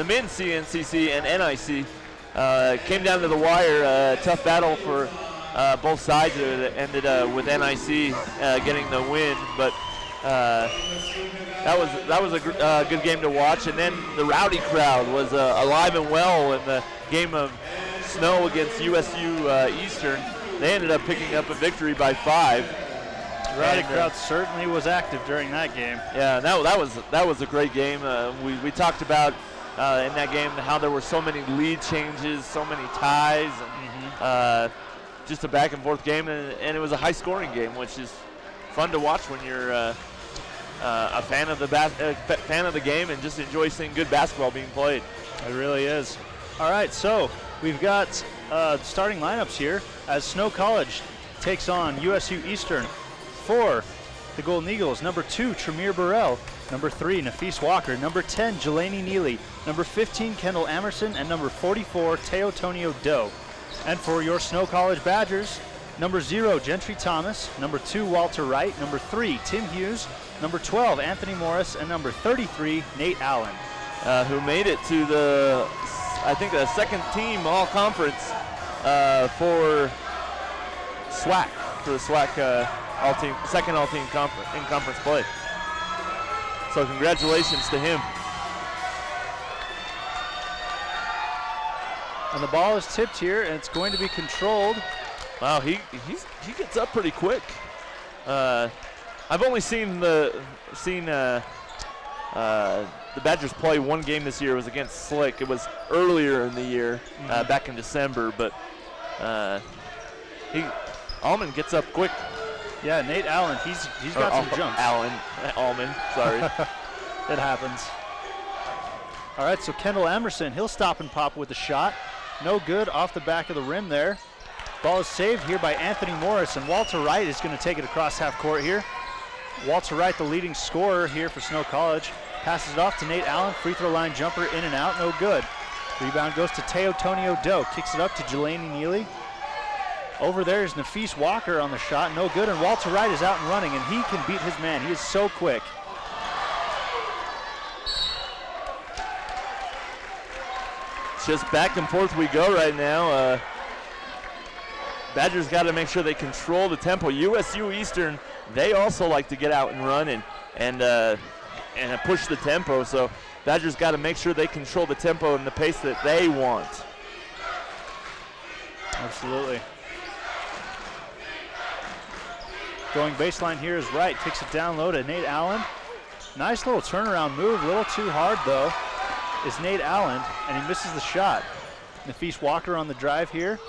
the men's CNCC and NIC. Came down to the wire, tough battle for both sides. It ended with NIC getting the win, but that was a good game to watch. And then the rowdy crowd was alive and well in the game of Snow against USU Eastern. They ended up picking up a victory by 5. The rowdy crowd certainly was active during that game. Yeah, that was a great game. We talked about in that game how there were so many lead changes, so many ties, and just a back and forth game, and it was a high scoring game, which is fun to watch when you're a fan of the game and just enjoy seeing good basketball being played. It really is. All right, so we've got starting lineups here as Snow College takes on USU Eastern. For the Golden Eagles, number 2, Tremere Burrell. Number 3, Nafis Walker. Number 10, Jelani Neely. Number 15, Kendall Amerson. And number 44, Teotonio Doe. And for your Snow College Badgers, number 0, Gentry Thomas. Number 2, Walter Wright. Number 3, Tim Hughes. Number 12, Anthony Morris. And number 33, Nate Allen. Who made it to the, I think, the second team all-conference for SWAC, for the SWAC all-team, second all-team in conference play. So congratulations to him. And the ball is tipped here, and it's going to be controlled. Wow, he gets up pretty quick. I've only seen the Badgers play one game this year. It was against Slick. It was earlier in the year, back in December, but Allman gets up quick. Yeah, Nate Allen, he's got some jumps. Allman, sorry. It happens. All right, so Kendall Emerson, he'll stop and pop with a shot. No good, off the back of the rim there. Ball is saved here by Anthony Morris, and Walter Wright is going to take it across half court here. Walter Wright, the leading scorer here for Snow College, passes it off to Nate Allen. Free throw line jumper in and out, no good. Rebound goes to Teotonio Doe, kicks it up to Jelani Neely. Over there is Nafis Walker on the shot, no good, and Walter Wright is out and running, and he can beat his man. He is so quick. Just back and forth we go right now. Badgers got to make sure they control the tempo. USU Eastern, they also like to get out and run and push the tempo, so Badgers got to make sure they control the tempo and the pace that they want. Absolutely. Going baseline here is Wright, kicks it down low to Nate Allen. Nice little turnaround move, a little too hard though, is Nate Allen, and he misses the shot. Nafis Walker on the drive here.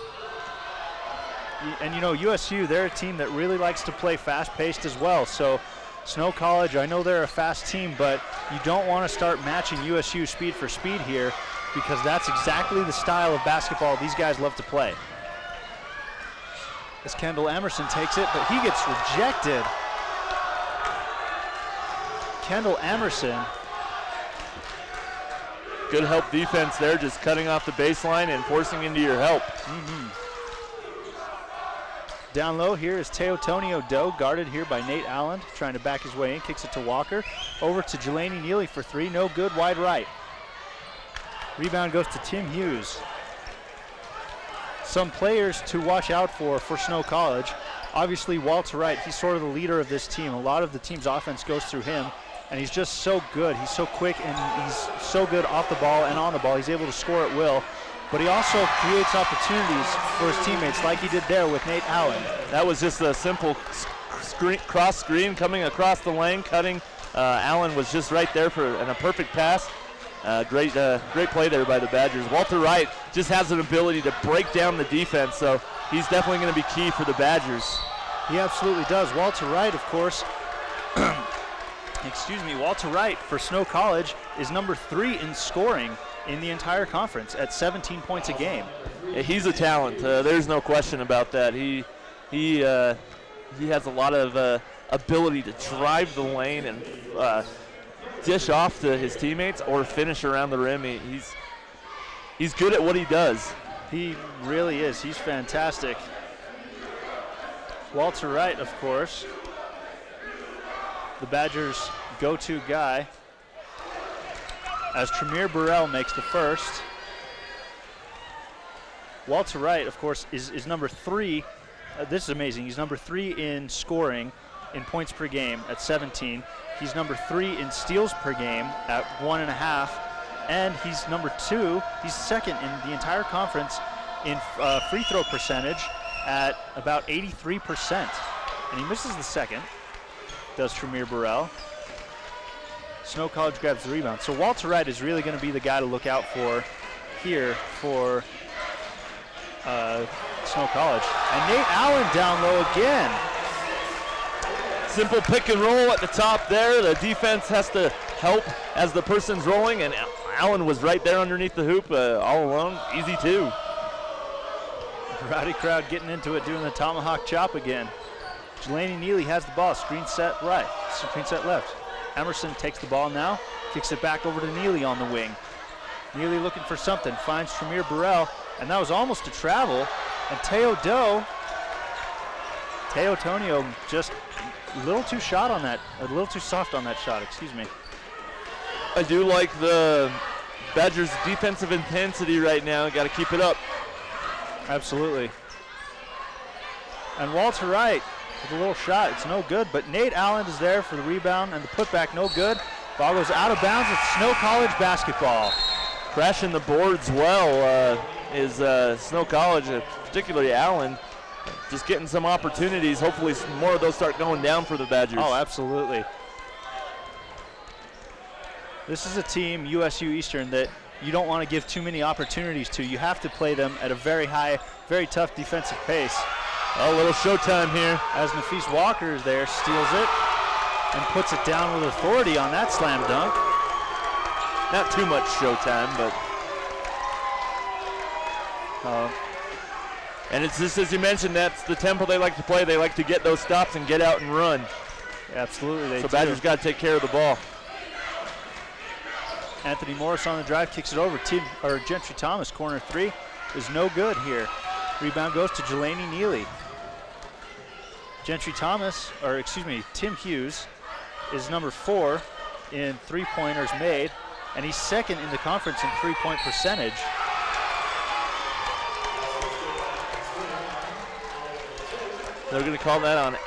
And you know, USU, they're a team that really likes to play fast-paced as well, so Snow College, I know they're a fast team, but you don't want to start matching USU speed for speed here, because that's exactly the style of basketball these guys love to play. As Kendall Emerson takes it, but he gets rejected. Kendall Emerson. Good help defense there, just cutting off the baseline and forcing into your help. Down low here is Teotonio Doe, guarded here by Nate Allen, trying to back his way in, kicks it to Walker. Over to Jelani Neely for 3, no good, wide right. Rebound goes to Tim Hughes. Some players to watch out for Snow College. Obviously, Walter Wright, he's sort of the leader of this team. A lot of the team's offense goes through him, and he's just so good. He's so quick, and he's so good off the ball and on the ball. He's able to score at will, but he also creates opportunities for his teammates like he did there with Nate Allen. That was just a simple cross screen coming across the lane, cutting. Allen was just right there and a perfect pass. Great play there by the Badgers. Walter Wright just has an ability to break down the defense, so he's definitely going to be key for the Badgers. He absolutely does. Walter Wright, of course, Walter Wright for Snow College is number 3 in scoring in the entire conference at 17 points a game. Yeah, he's a talent. There's no question about that. He has a lot of ability to drive the lane and dish off to his teammates or finish around the rim. He's good at what he does. He really is. He's fantastic. Walter Wright, of course, the Badgers' go-to guy. as Tremere Burrell makes the first. Walter Wright, of course, is number 3. This is amazing. He's number 3 in scoring in points per game at 17. He's number 3 in steals per game at 1.5. And he's number 2. He's second in the entire conference in free throw percentage at about 83%. And he misses the second, does Tremere Burrell. Snow College grabs the rebound. So Walter Wright is really going to be the guy to look out for here for Snow College. And Nate Allen down low again. Simple pick and roll at the top there. The defense has to help as the person's rolling, and Allen was right there underneath the hoop all alone. Easy two. Rowdy crowd getting into it, doing the tomahawk chop again. Jelani Neely has the ball, screen set right, screen set left. Emerson takes the ball now, kicks it back over to Neely on the wing. Neely looking for something, finds Tremere Burrell, and that was almost a travel. And Teo Tonio just a little too soft on that shot, excuse me. I do like the Badgers' defensive intensity right now. Got to keep it up. Absolutely. And Walter Wright with a little shot. It's no good, but Nate Allen is there for the rebound and the putback, no good. Ball goes out of bounds. It's Snow College basketball. Crashing the boards well is Snow College, particularly Allen. Just getting some opportunities. Hopefully more of those start going down for the Badgers. Oh, absolutely. This is a team, USU Eastern, that you don't want to give too many opportunities to. You have to play them at a very high, very tough defensive pace. Oh, a little showtime here. As Nafis Walker is there, steals it, and puts it down with authority on that slam dunk. Not too much showtime, but. And it's just as you mentioned, that's the tempo they like to play. They like to get those stops and get out and run. Absolutely, they so Badgers got to take care of the ball. Anthony Morris on the drive, kicks it over. Gentry Thomas, corner 3, is no good here. Rebound goes to Jelani Neely. Tim Hughes is number 4 in three-pointers made, and he's second in the conference in three-point percentage. They're going to call that on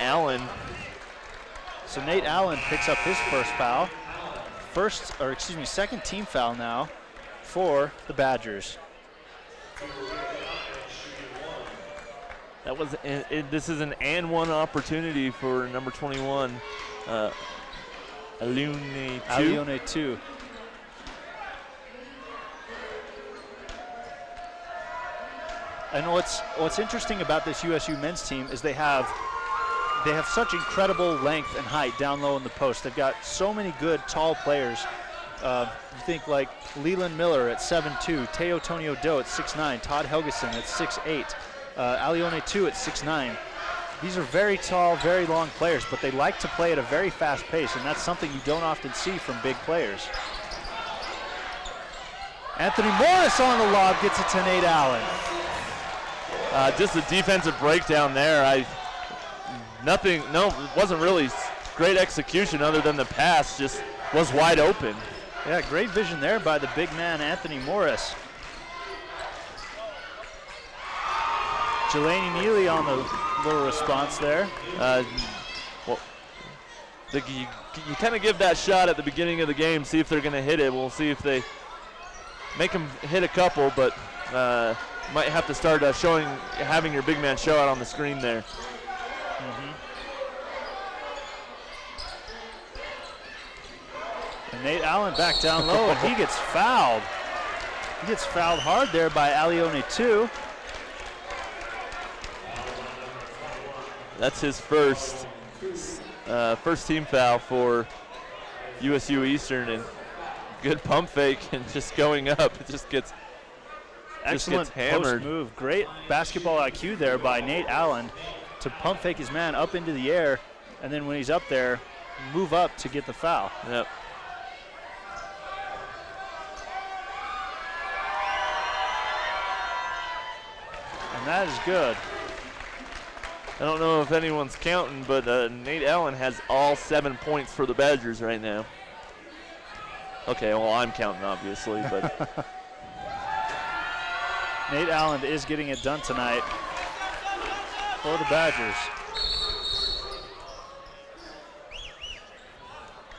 So Nate Allen picks up his first foul. Second team foul now for the Badgers. That was this is an and one opportunity for number 21, Alione 2. And what's interesting about this USU men's team is they have such incredible length and height down low in the post. They've got so many good tall players. You think like Leland Miller at 7'2", Teo Tonio Doe at 6'9", Todd Helgeson at 6'8", Alione 2 at 6'9". These are very tall, very long players, but they like to play at a very fast pace, and that's something you don't often see from big players. Anthony Morris on the lob, gets it to Nate Allen. Just a defensive breakdown there. It wasn't really great execution other than the pass just was wide open. Yeah, great vision there by the big man, Anthony Morris. Jelani Neely on the little response there. You kind of give that shot at the beginning of the game, see if they're going to hit it. We'll see if they make them hit a couple, but might have to start having your big man show out on the screen there. And Nate Allen back down low, and he gets fouled. He gets fouled hard there by Alione 2. That's his first team foul for USU Eastern, and good pump fake and just going up. It just gets excellent hammered. Post move. Great basketball IQ there by Nate Allen to pump fake his man up into the air, and then when he's up there, move up to get the foul. Yep. And that is good. I don't know if anyone's counting, but Nate Allen has all 7 points for the Badgers right now. Okay, well, I'm counting, obviously, but Nate Allen is getting it done tonight for the Badgers.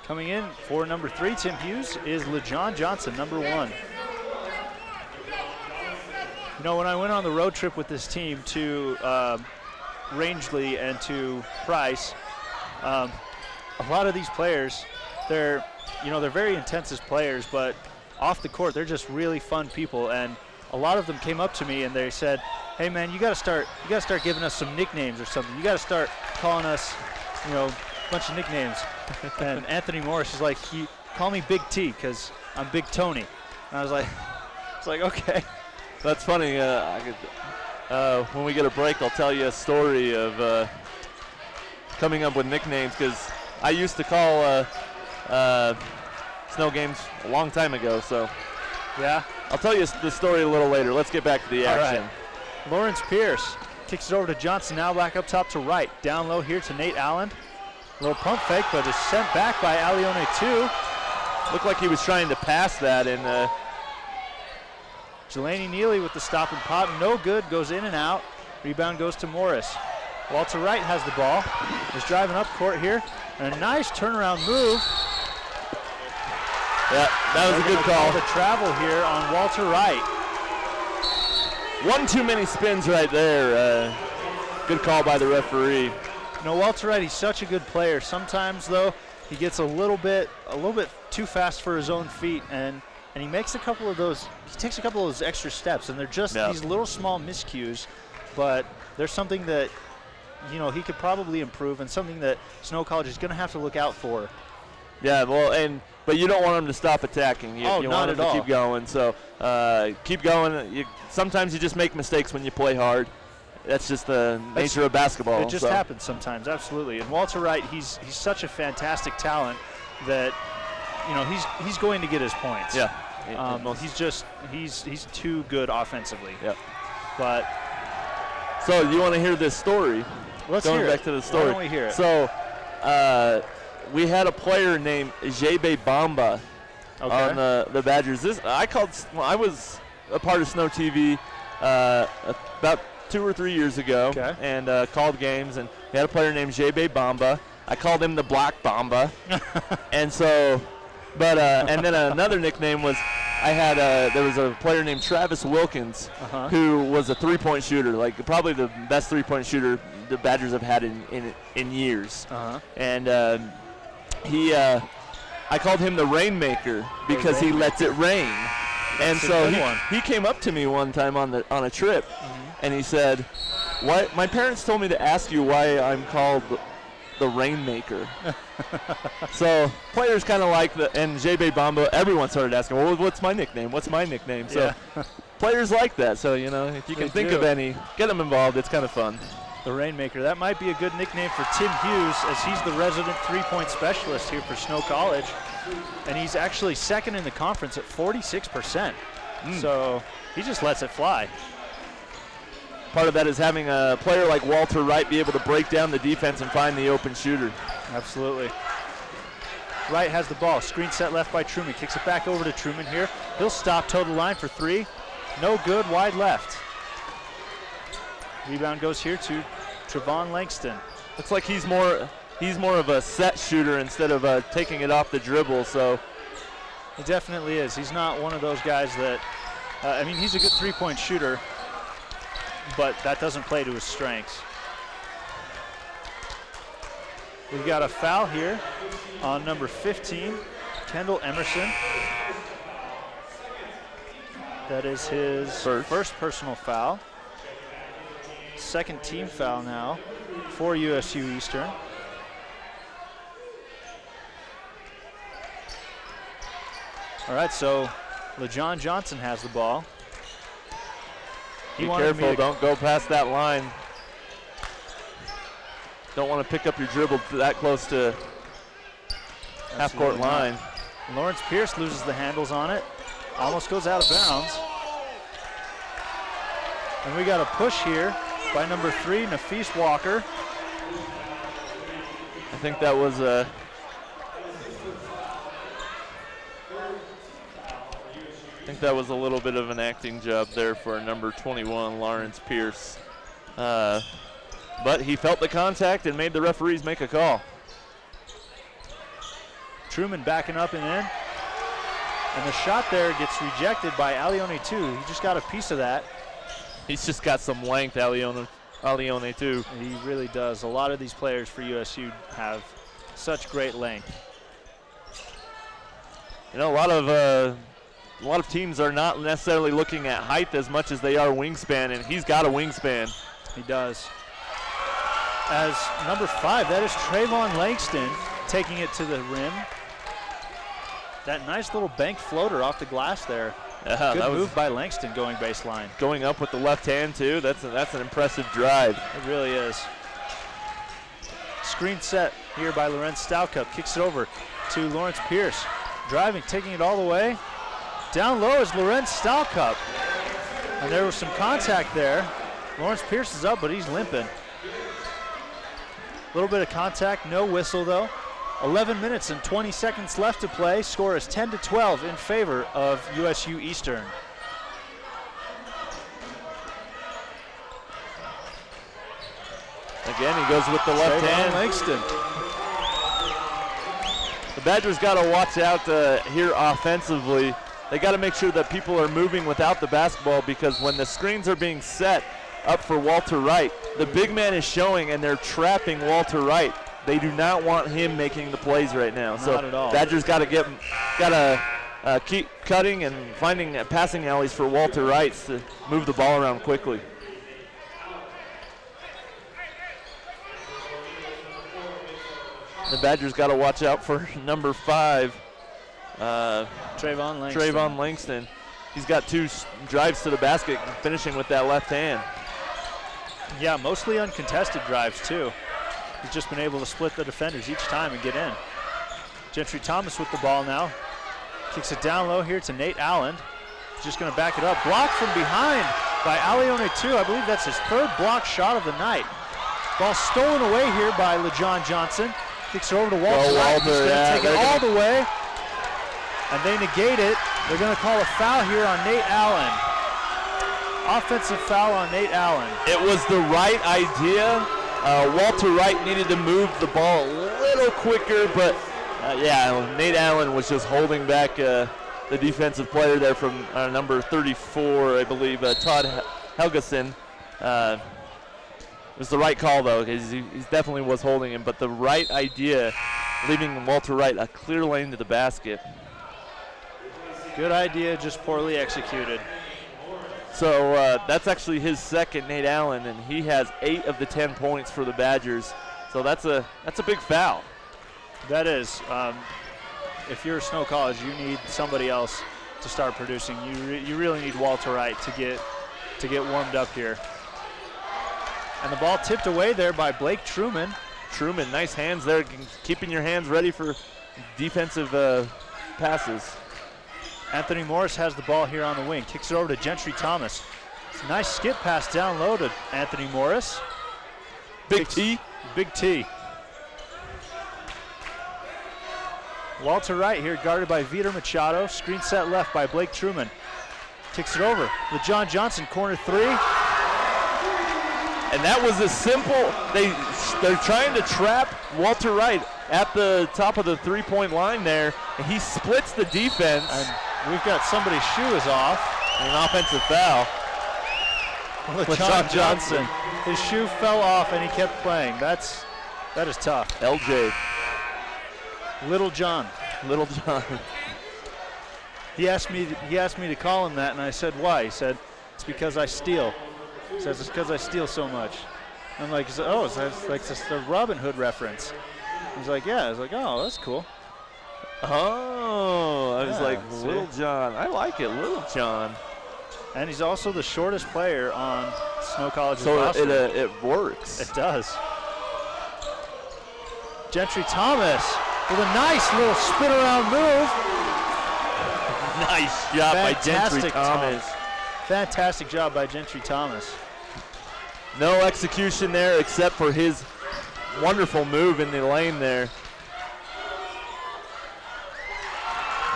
Coming in for number 3, Tim Hughes, is LeJohn Johnson, number 1. You know, when I went on the road trip with this team to Rangeley and to Price, a lot of these players, they're very intense as players, but off the court, they're just really fun people. And a lot of them came up to me and they said, "Hey man, you got to start giving us some nicknames or something. You got to start calling us, a bunch of nicknames." And Anthony Morris is like, "Call me Big T because I'm Big Tony." And I was like, okay. That's funny. When we get a break, I'll tell you a story of coming up with nicknames, because I used to call snow games a long time ago. So yeah, I'll tell you the story a little later. Let's get back to the action. All right. Lawrence Pierce kicks it over to Johnson, now back up top to Wright. Down low here to Nate Allen. A little pump fake, but is sent back by Alione 2. Looked like he was trying to pass that, and Jelani Neely with the stop and pop, no good, goes in and out. Rebound goes to Morris. Walter Wright has the ball, is driving up court here, and a nice turnaround move. Yeah, that was a good call. The travel here on Walter Wright. One too many spins right there. Good call by the referee. Walter Wright, he's such a good player. Sometimes though, he gets a little bit too fast for his own feet, and he makes a couple of those. He takes a couple of those extra steps, and they're just these little small miscues, but there's something that he could probably improve, and something that Snow College is going to have to look out for. Yeah, well, but you don't want him to stop attacking. You want him to keep going. So keep going. Sometimes you just make mistakes when you play hard. That's just the nature of basketball. It just happens sometimes, absolutely. And Walter Wright, he's such a fantastic talent that he's going to get his points. Yeah. He's too good offensively. Yep. But so you want to hear this story? Let's hear it. Going back to the story. Why don't we hear it? So we had a player named Jebe Bamba on the Badgers. I was a part of Snow TV about 2 or 3 years ago, and called games, and we had a player named Jebe Bamba. I called him the Black Bamba. And so, and then another nickname was, there was a player named Travis Wilkins, who was a three-point shooter, like probably the best three-point shooter the Badgers have had in years. And I called him the Rainmaker because he lets it rain. And so he came up to me one time on a trip, and he said, "Why? My parents told me to ask you why I'm called the Rainmaker." So players kind of like and Jebe Bamba, everyone started asking, "Well, what's my nickname? What's my nickname?" So players like that. So if you can think of any, get them involved. It's kind of fun. The Rainmaker. That might be a good nickname for Tim Hughes, as he's the resident three-point specialist here for Snow College. And he's actually second in the conference at 46%. So he just lets it fly. Part of that is having a player like Walter Wright be able to break down the defense and find the open shooter. Absolutely. Wright has the ball. Screen set left by Truman. Kicks it back over to Truman here. He'll stop toe the line for 3. No good, wide left. Rebound goes here to Trevon Langston. Looks like he's more of a set shooter instead of taking it off the dribble. So he definitely is. He's not one of those guys that, he's a good three-point shooter, but that doesn't play to his strengths. We've got a foul here on number 15, Kendall Emerson. That is his first personal foul. Second team foul now for USU Eastern. All right, so LeJohn Johnson has the ball. Be careful, don't go past that line. Don't want to pick up your dribble that close to half-court line. Lawrence Pierce loses the handles on it. Almost goes out of bounds. And we got a push here by number 3, Nafis Walker. I think that was think that was a little bit of an acting job there for number 21, Lawrence Pierce. But he felt the contact and made the referees make a call. Truman backing up and in. And the shot there gets rejected by Alione too. He just got a piece of that. He's just got some length, Alione too. He really does. A lot of these players for USU have such great length. You know, a lot of teams are not necessarily looking at height as much as they are wingspan, and he's got a wingspan. He does. As number 5, that is Trayvon Langston taking it to the rim. That nice little bank floater off the glass there. Yeah, good move by Langston going baseline. Going up with the left hand too. That's an impressive drive. It really is. Screen set here by Lorenz Staucup. Kicks it over to Lawrence Pierce. Driving, taking it all the way. Down low is Lorenz Staucup. And there was some contact there. Lawrence Pierce is up, but he's limping. A little bit of contact, no whistle though. 11 minutes and 20 seconds left to play. Score is 10-12 in favor of USU Eastern. Again, he goes with the left hand. Langston. The Badgers got to watch out here offensively. They got to make sure that people are moving without the basketball, because when the screens are being set up for Walter Wright, the big man is showing and they're trapping Walter Wright. They do not want him making the plays right now. Not at all. Badgers got to keep cutting and finding passing alleys for Walter Wright to move the ball around quickly. The Badgers got to watch out for number 5, Trayvon Langston. He's got 2 drives to the basket, finishing with that left hand. Yeah, mostly uncontested drives too. He's just been able to split the defenders each time and get in. Gentry Thomas with the ball now. Kicks it down low here to Nate Allen. He's just going to back it up. Blocked from behind by Alione too. I believe that's his 3rd block shot of the night. Ball stolen away here by LeJohn Johnson. Kicks it over to Walter. He's going to take it all the way. And they negate it. They're going to call a foul here on Nate Allen. Offensive foul on Nate Allen. It was the right idea. Walter Wright needed to move the ball a little quicker, but yeah, Nate Allen was just holding back the defensive player there from number 34, I believe, Todd Helgeson. It was the right call, though, because he definitely was holding him, but the right idea, leaving Walter Wright a clear lane to the basket. Good idea, just poorly executed. So that's actually his 2nd, Nate Allen, and he has 8 of the 10 points for the Badgers. So that's a big foul. That is. If you're Snow College, you need somebody else to start producing. You really need Walter Wright to get warmed up here. And the ball tipped away there by Blake Truman. Truman, nice hands there, keeping your hands ready for defensive passes. Anthony Morris has the ball here on the wing. Kicks it over to Gentry Thomas. It's a nice skip pass down low to Anthony Morris. Big T. Big T. Walter Wright here guarded by Vitor Machado. Screen set left by Blake Truman. Kicks it over. LeJohn Johnson, corner 3. And that was a simple, they're trying to trap Walter Wright at the top of the 3-point line there, and he splits the defense. And we've got somebody's shoe is off. An offensive foul. LeJohn Johnson. His shoe fell off and he kept playing. That is tough. LJ. Little John. Little John. He asked me to call him that, and I said, why? He said, it's because I steal. He says, it's because I steal so much. I'm like, oh, it's like the Robin Hood reference. He's like, yeah. I was like, oh, that's cool. Oh, I was like, see? Little John. I like it, Little John. And he's also the shortest player on Snow College's roster. So it works. It does. Gentry Thomas with a nice little spin around move. Nice job by Gentry Thomas. Fantastic job by Gentry Thomas. No execution there except for his wonderful move in the lane there.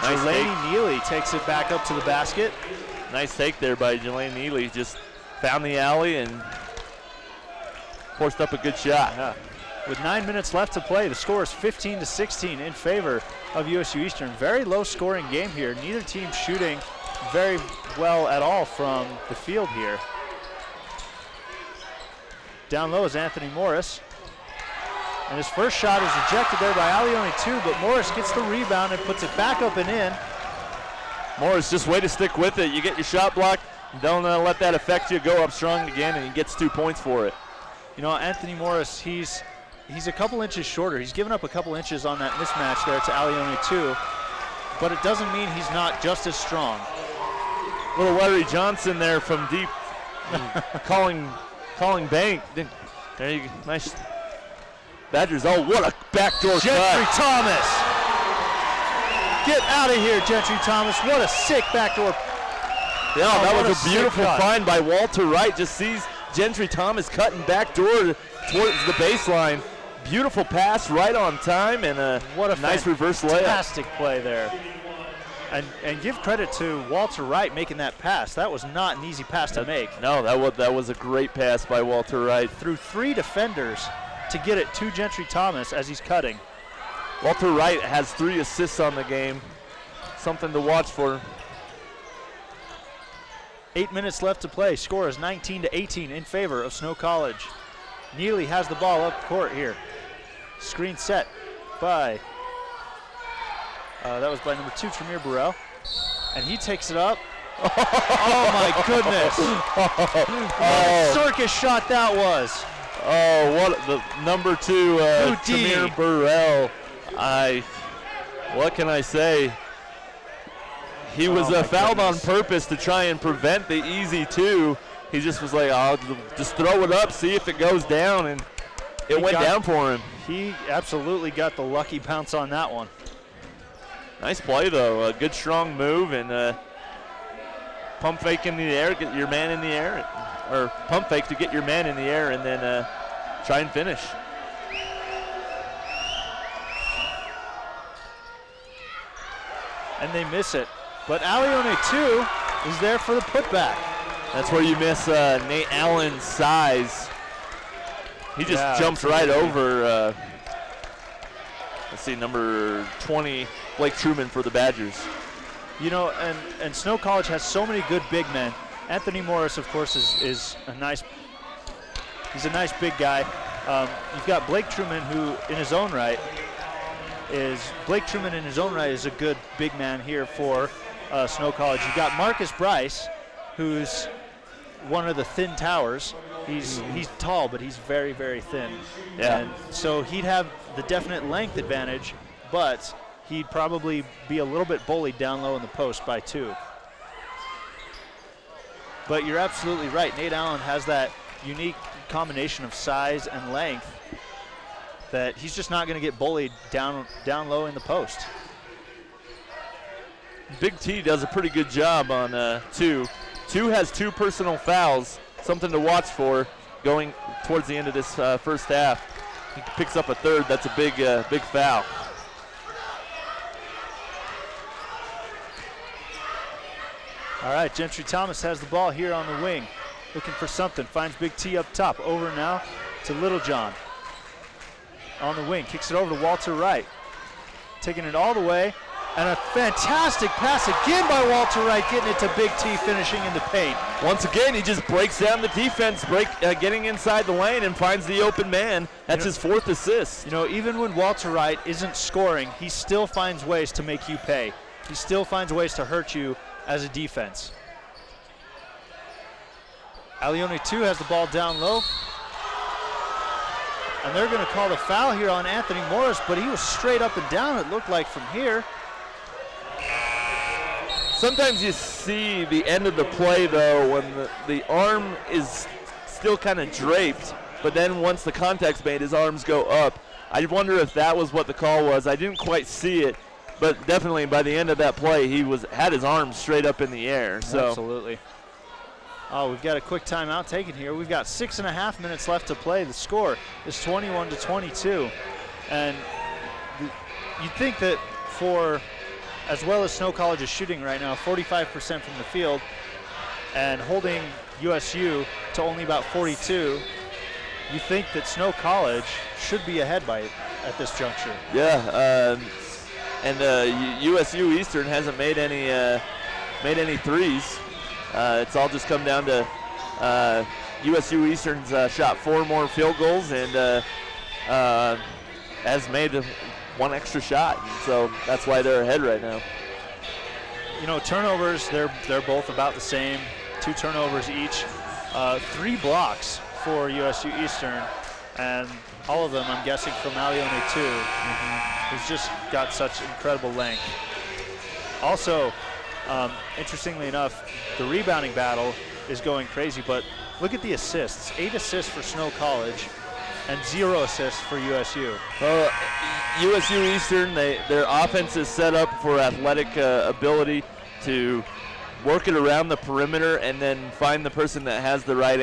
Nice Jelani Neely takes it back up to the basket. Nice take there by Jelani Neely. Just found the alley and forced up a good shot. Yeah. With 9 minutes left to play, the score is 15-16 in favor of USU Eastern. Very low scoring game here. Neither team shooting very well at all from the field here. Down low is Anthony Morris. And his first shot is rejected there by Alione 2, but Morris gets the rebound and puts it back up and in. Morris, just way to stick with it. You get your shot blocked, don't let that affect you. Go up strong again, and he gets 2 points for it. You know, Anthony Morris, he's a couple inches shorter. He's given up a couple inches on that mismatch there to Alione 2, but it doesn't mean he's not just as strong. Little Larry Johnson there from deep, calling bank. There you go, nice. Badgers, oh, what a backdoor Gentry cut. Thomas. Get out of here, Gentry Thomas. What a sick backdoor. Yeah, that was a beautiful cut. find by Walter Wright. Just sees Gentry Thomas cutting backdoor towards the baseline. Beautiful pass right on time and a nice reverse layup. Fantastic play there. And give credit to Walter Wright making that pass. That was not an easy pass to make. No, that was a great pass by Walter Wright. Through 3 defenders to get it to Gentry Thomas as he's cutting. Walter Wright has 3 assists on the game. Something to watch for. 8 minutes left to play. Score is 19-18 in favor of Snow College. Neely has the ball up court here. Screen set by, that was by number 2, Tremere Burrell. And he takes it up. Oh my goodness. What a circus shot that was. Oh, what the number 2, Tremere Burrell. What can I say? He was fouled on purpose to try and prevent the easy 2. He just was like, I'll just throw it up, see if it goes down, and it went down for him. He absolutely got the lucky bounce on that one. Nice play, though. A good, strong move, and pump fake in the air, get your man in the air, or pump fake to get your man in the air, and then try and finish. And they miss it. But Alione 2 is there for the putback. That's where you miss Nate Allen's size. He just jumps right over, let's see, number 20, Blake Truman for the Badgers. You know, and Snow College has so many good big men. Anthony Morris, of course, is a nice, he's a nice big guy. You've got Blake Truman, who in his own right is a good big man here for Snow College. You've got Marcus Bryce, who's one of the thin towers. He's tall, but he's very, very thin. Yeah. And so he'd have the definite length advantage, but he'd probably be a little bit bullied down low in the post by 2. But you're absolutely right. Nate Allen has that unique combination of size and length that he's just not going to get bullied down low in the post. Big T does a pretty good job on 2. 2 has 2 personal fouls, something to watch for going towards the end of this first half. He picks up a 3rd. That's a big foul. All right, Gentry Thomas has the ball here on the wing, looking for something. Finds Big T up top. Over now to Littlejohn. On the wing, kicks it over to Walter Wright. Taking it all the way. And a fantastic pass again by Walter Wright, getting it to Big T, finishing in the paint. Once again, he just breaks down the defense, getting inside the lane and finds the open man. That's his 4th assist. You know, even when Walter Wright isn't scoring, he still finds ways to make you pay. He still finds ways to hurt you as a defense. Alione 2 has the ball down low. And they're going to call the foul here on Anthony Morris, but he was straight up and down, it looked like, from here. Sometimes you see the end of the play, though, when the arm is still kind of draped, but then once the contact's made, his arms go up. I wonder if that was what the call was. I didn't quite see it, but definitely by the end of that play, he had his arms straight up in the air. So. Absolutely. Oh, we've got a quick timeout taken here. We've got 6.5 minutes left to play. The score is 21-22. And you'd think that for as well as Snow College is shooting right now, 45% from the field, and holding USU to only about 42, you think that Snow College should be ahead by it at this juncture. Yeah, and USU Eastern hasn't made any threes. It's all just come down to USU Eastern's shot 4 more field goals and has made one extra shot. So that's why they're ahead right now. You know, turnovers, they're both about the same. 2 turnovers each. 3 blocks for USU Eastern, and all of them, I'm guessing, from Alione too, who's just got such incredible length. Also, interestingly enough, the rebounding battle is going crazy, but look at the assists. 8 assists for Snow College and 0 assists for USU. Well, USU Eastern, their offense is set up for athletic ability to work it around the perimeter and then find the person that has the right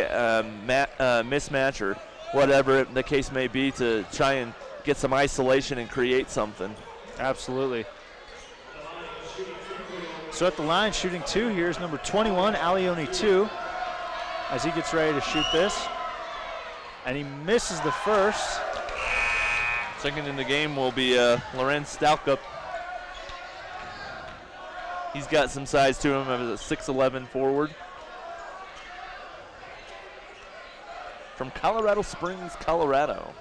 mismatch or whatever the case may be to try and get some isolation and create something. Absolutely. So at the line, shooting 2, here's number 21, Alione 2, as he gets ready to shoot this. And he misses the first. Second in the game will be Lorenz Stalkup. He's got some size to him as a 6'11" forward. From Colorado Springs, Colorado.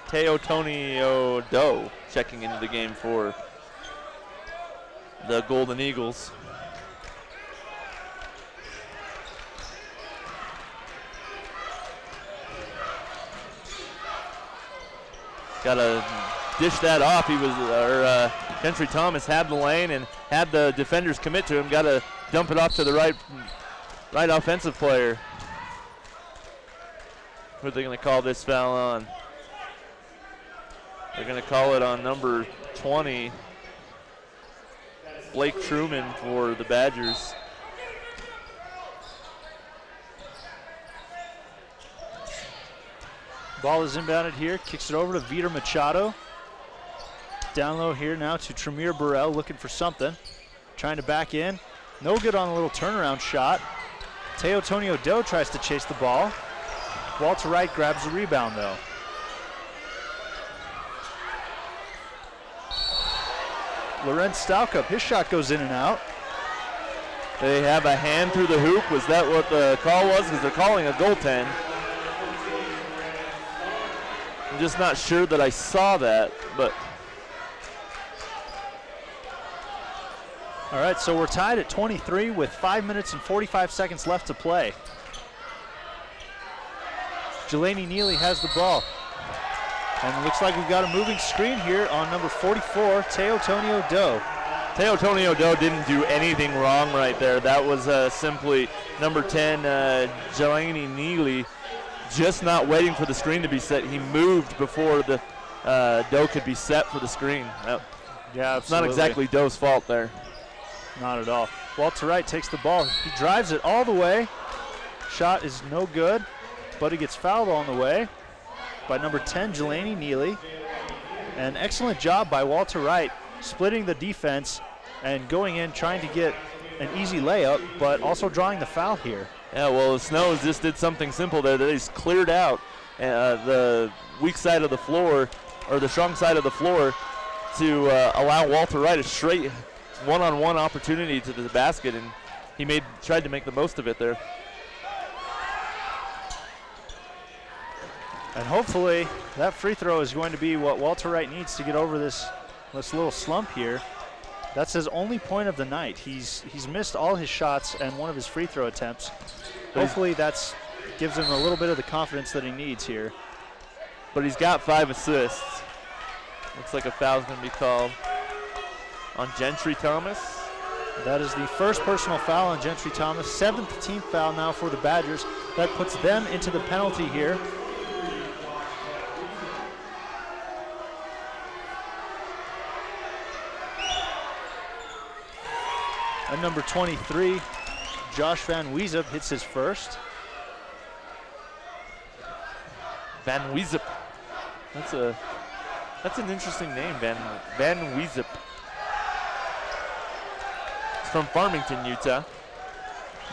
Teotonio Doe checking into the game for the Golden Eagles. Got to dish that off. He was, Gentry Thomas had the lane and had the defenders commit to him. Got to dump it off to the right offensive player. Who are they going to call this foul on? They're going to call it on number 20, Blake Truman, for the Badgers. Ball is inbounded here, kicks it over to Vitor Machado. Down low here now to Tremere Burrell, looking for something. Trying to back in. No good on a little turnaround shot. Teotonio Doe tries to chase the ball. Walter Wright grabs the rebound though. Lorenz Stalkup, his shot goes in and out. They have a hand through the hoop. Was that what the call was? Because they're calling a goaltend. I'm just not sure that I saw that, but. All right, so we're tied at 23 with 5 minutes and 45 seconds left to play. Jelani Neely has the ball. And it looks like we've got a moving screen here on number 44, Teotonio Doe. Teotonio Doe didn't do anything wrong right there. That was simply number 10, Jelani Neely, just not waiting for the screen to be set. He moved before the Doe could be set for the screen. Yeah, it's not exactly Doe's fault there. Not at all. Walter Wright takes the ball. He drives it all the way. Shot is no good, but he gets fouled on the way by number 10, Jelani Neely. An excellent job by Walter Wright, splitting the defense and going in trying to get an easy layup, but also drawing the foul here. Yeah, well, the Snows just did something simple there. They just cleared out the weak side of the floor, or the strong side of the floor, to allow Walter Wright a straight one-on-one opportunity to the basket, and he tried to make the most of it there. And hopefully that free throw is going to be what Walter Wright needs to get over this little slump here. That's his only point of the night. He's missed all his shots and one of his free throw attempts. Hopefully that gives him a little bit of the confidence that he needs here. But he's got 5 assists. Looks like a foul's going to be called on Gentry Thomas. That is the first personal foul on Gentry Thomas. 7th team foul now for the Badgers. That puts them into the penalty here. And number 23, Josh Van Weezup hits his first. Van Weezup. That's an interesting name, Van Weezup. It's from Farmington, Utah.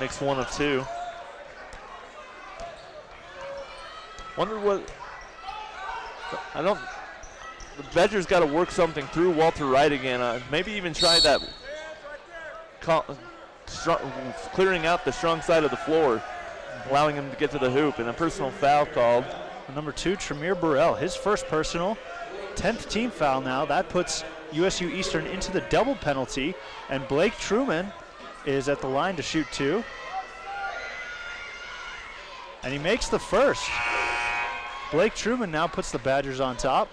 Makes 1 of 2. Wonder what. The Badgers got to work something through Walter Wright again. Maybe even try that. Clearing out the strong side of the floor, allowing him to get to the hoop, and a personal foul called. Number 2, Tremere Burrell, his first personal, 10th team foul now. That puts USU Eastern into the double penalty, and Blake Truman is at the line to shoot 2. And he makes the first. Blake Truman now puts the Badgers on top.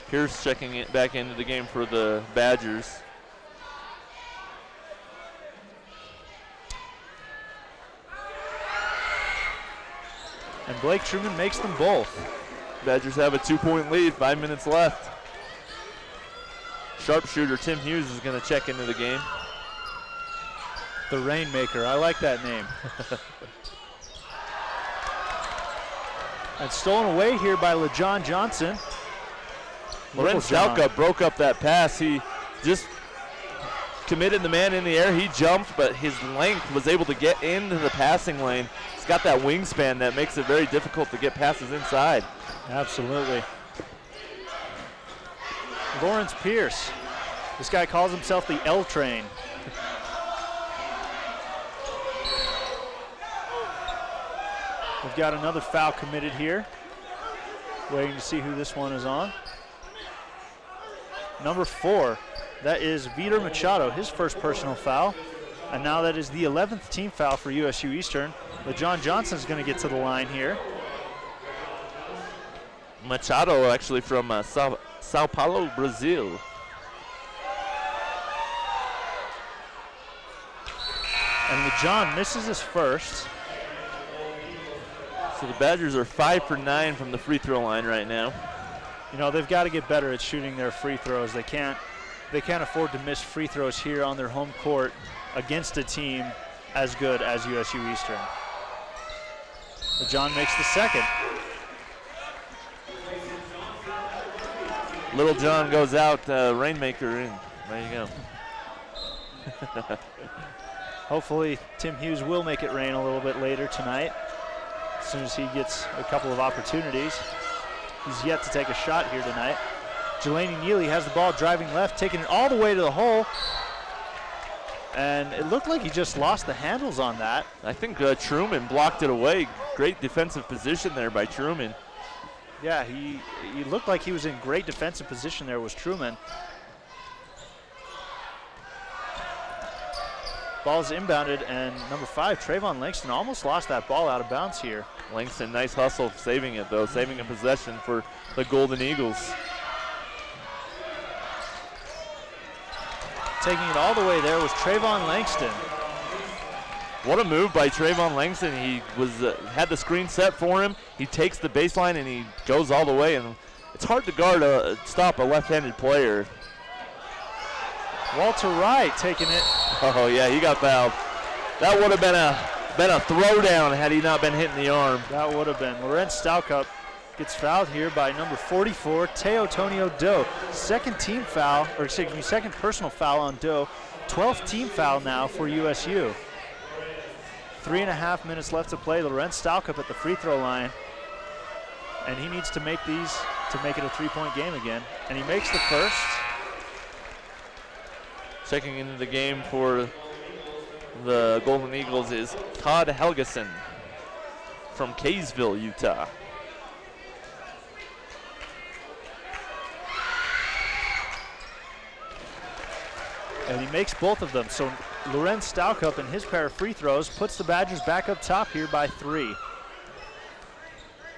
Pierce checking it back into the game for the Badgers. And Blake Truman makes them both. Badgers have a 2-point lead, 5 minutes left. Sharpshooter Tim Hughes is going to check into the game. The Rainmaker, I like that name. And stolen away here by LeJohn Johnson. Lorenz Stalka broke up that pass. He just committed the man in the air. He jumped, but his length was able to get into the passing lane. He's got that wingspan that makes it very difficult to get passes inside. Absolutely. Lawrence Pierce. This guy calls himself the L Train. We've got another foul committed here. Waiting to see who this one is on. Number 4, that is Vitor Machado, his first personal foul. And now that is the 11th team foul for USU Eastern. LeJohn Johnson is going to get to the line here. Machado actually from Sao Paulo, Brazil. And LeJohn misses his first. So the Badgers are 5 for 9 from the free throw line right now. You know, they've got to get better at shooting their free throws. They can't afford to miss free throws here on their home court against a team as good as USU Eastern. LeJohn makes the second. Little John goes out, Rainmaker in. There you go. Hopefully Tim Hughes will make it rain a little bit later tonight as soon as he gets a couple of opportunities. He's yet to take a shot here tonight. Jelani Neely has the ball driving left, taking it all the way to the hole. And it looked like he just lost the handles on that. I think Truman blocked it away. Great defensive position there by Truman. Yeah, he looked like he was in great defensive position there, was Truman. Ball's inbounded, and number 5, Trayvon Langston, almost lost that ball out of bounds here. Langston, nice hustle, saving it though, saving a possession for the Golden Eagles. Taking it all the way there was Trayvon Langston. What a move by Trayvon Langston. He had the screen set for him. He takes the baseline and he goes all the way, and it's hard to stop a left-handed player. Walter Wright taking it. Oh yeah, he got fouled. That would have been a throwdown had he not been hitting the arm. That would have been. Lorenz Stalkup gets fouled here by number 44, Teo Tonio Doe. Second personal foul on Doe. 12th team foul now for USU. 3.5 minutes left to play. Lorenz Stalkup at the free throw line. And he needs to make these to make it a 3-point game again. And he makes the first. Checking into the game for the Golden Eagles is Todd Helgeson from Kaysville, Utah. And he makes both of them. So Lorenz Stalkup and his pair of free throws puts the Badgers back up top here by 3.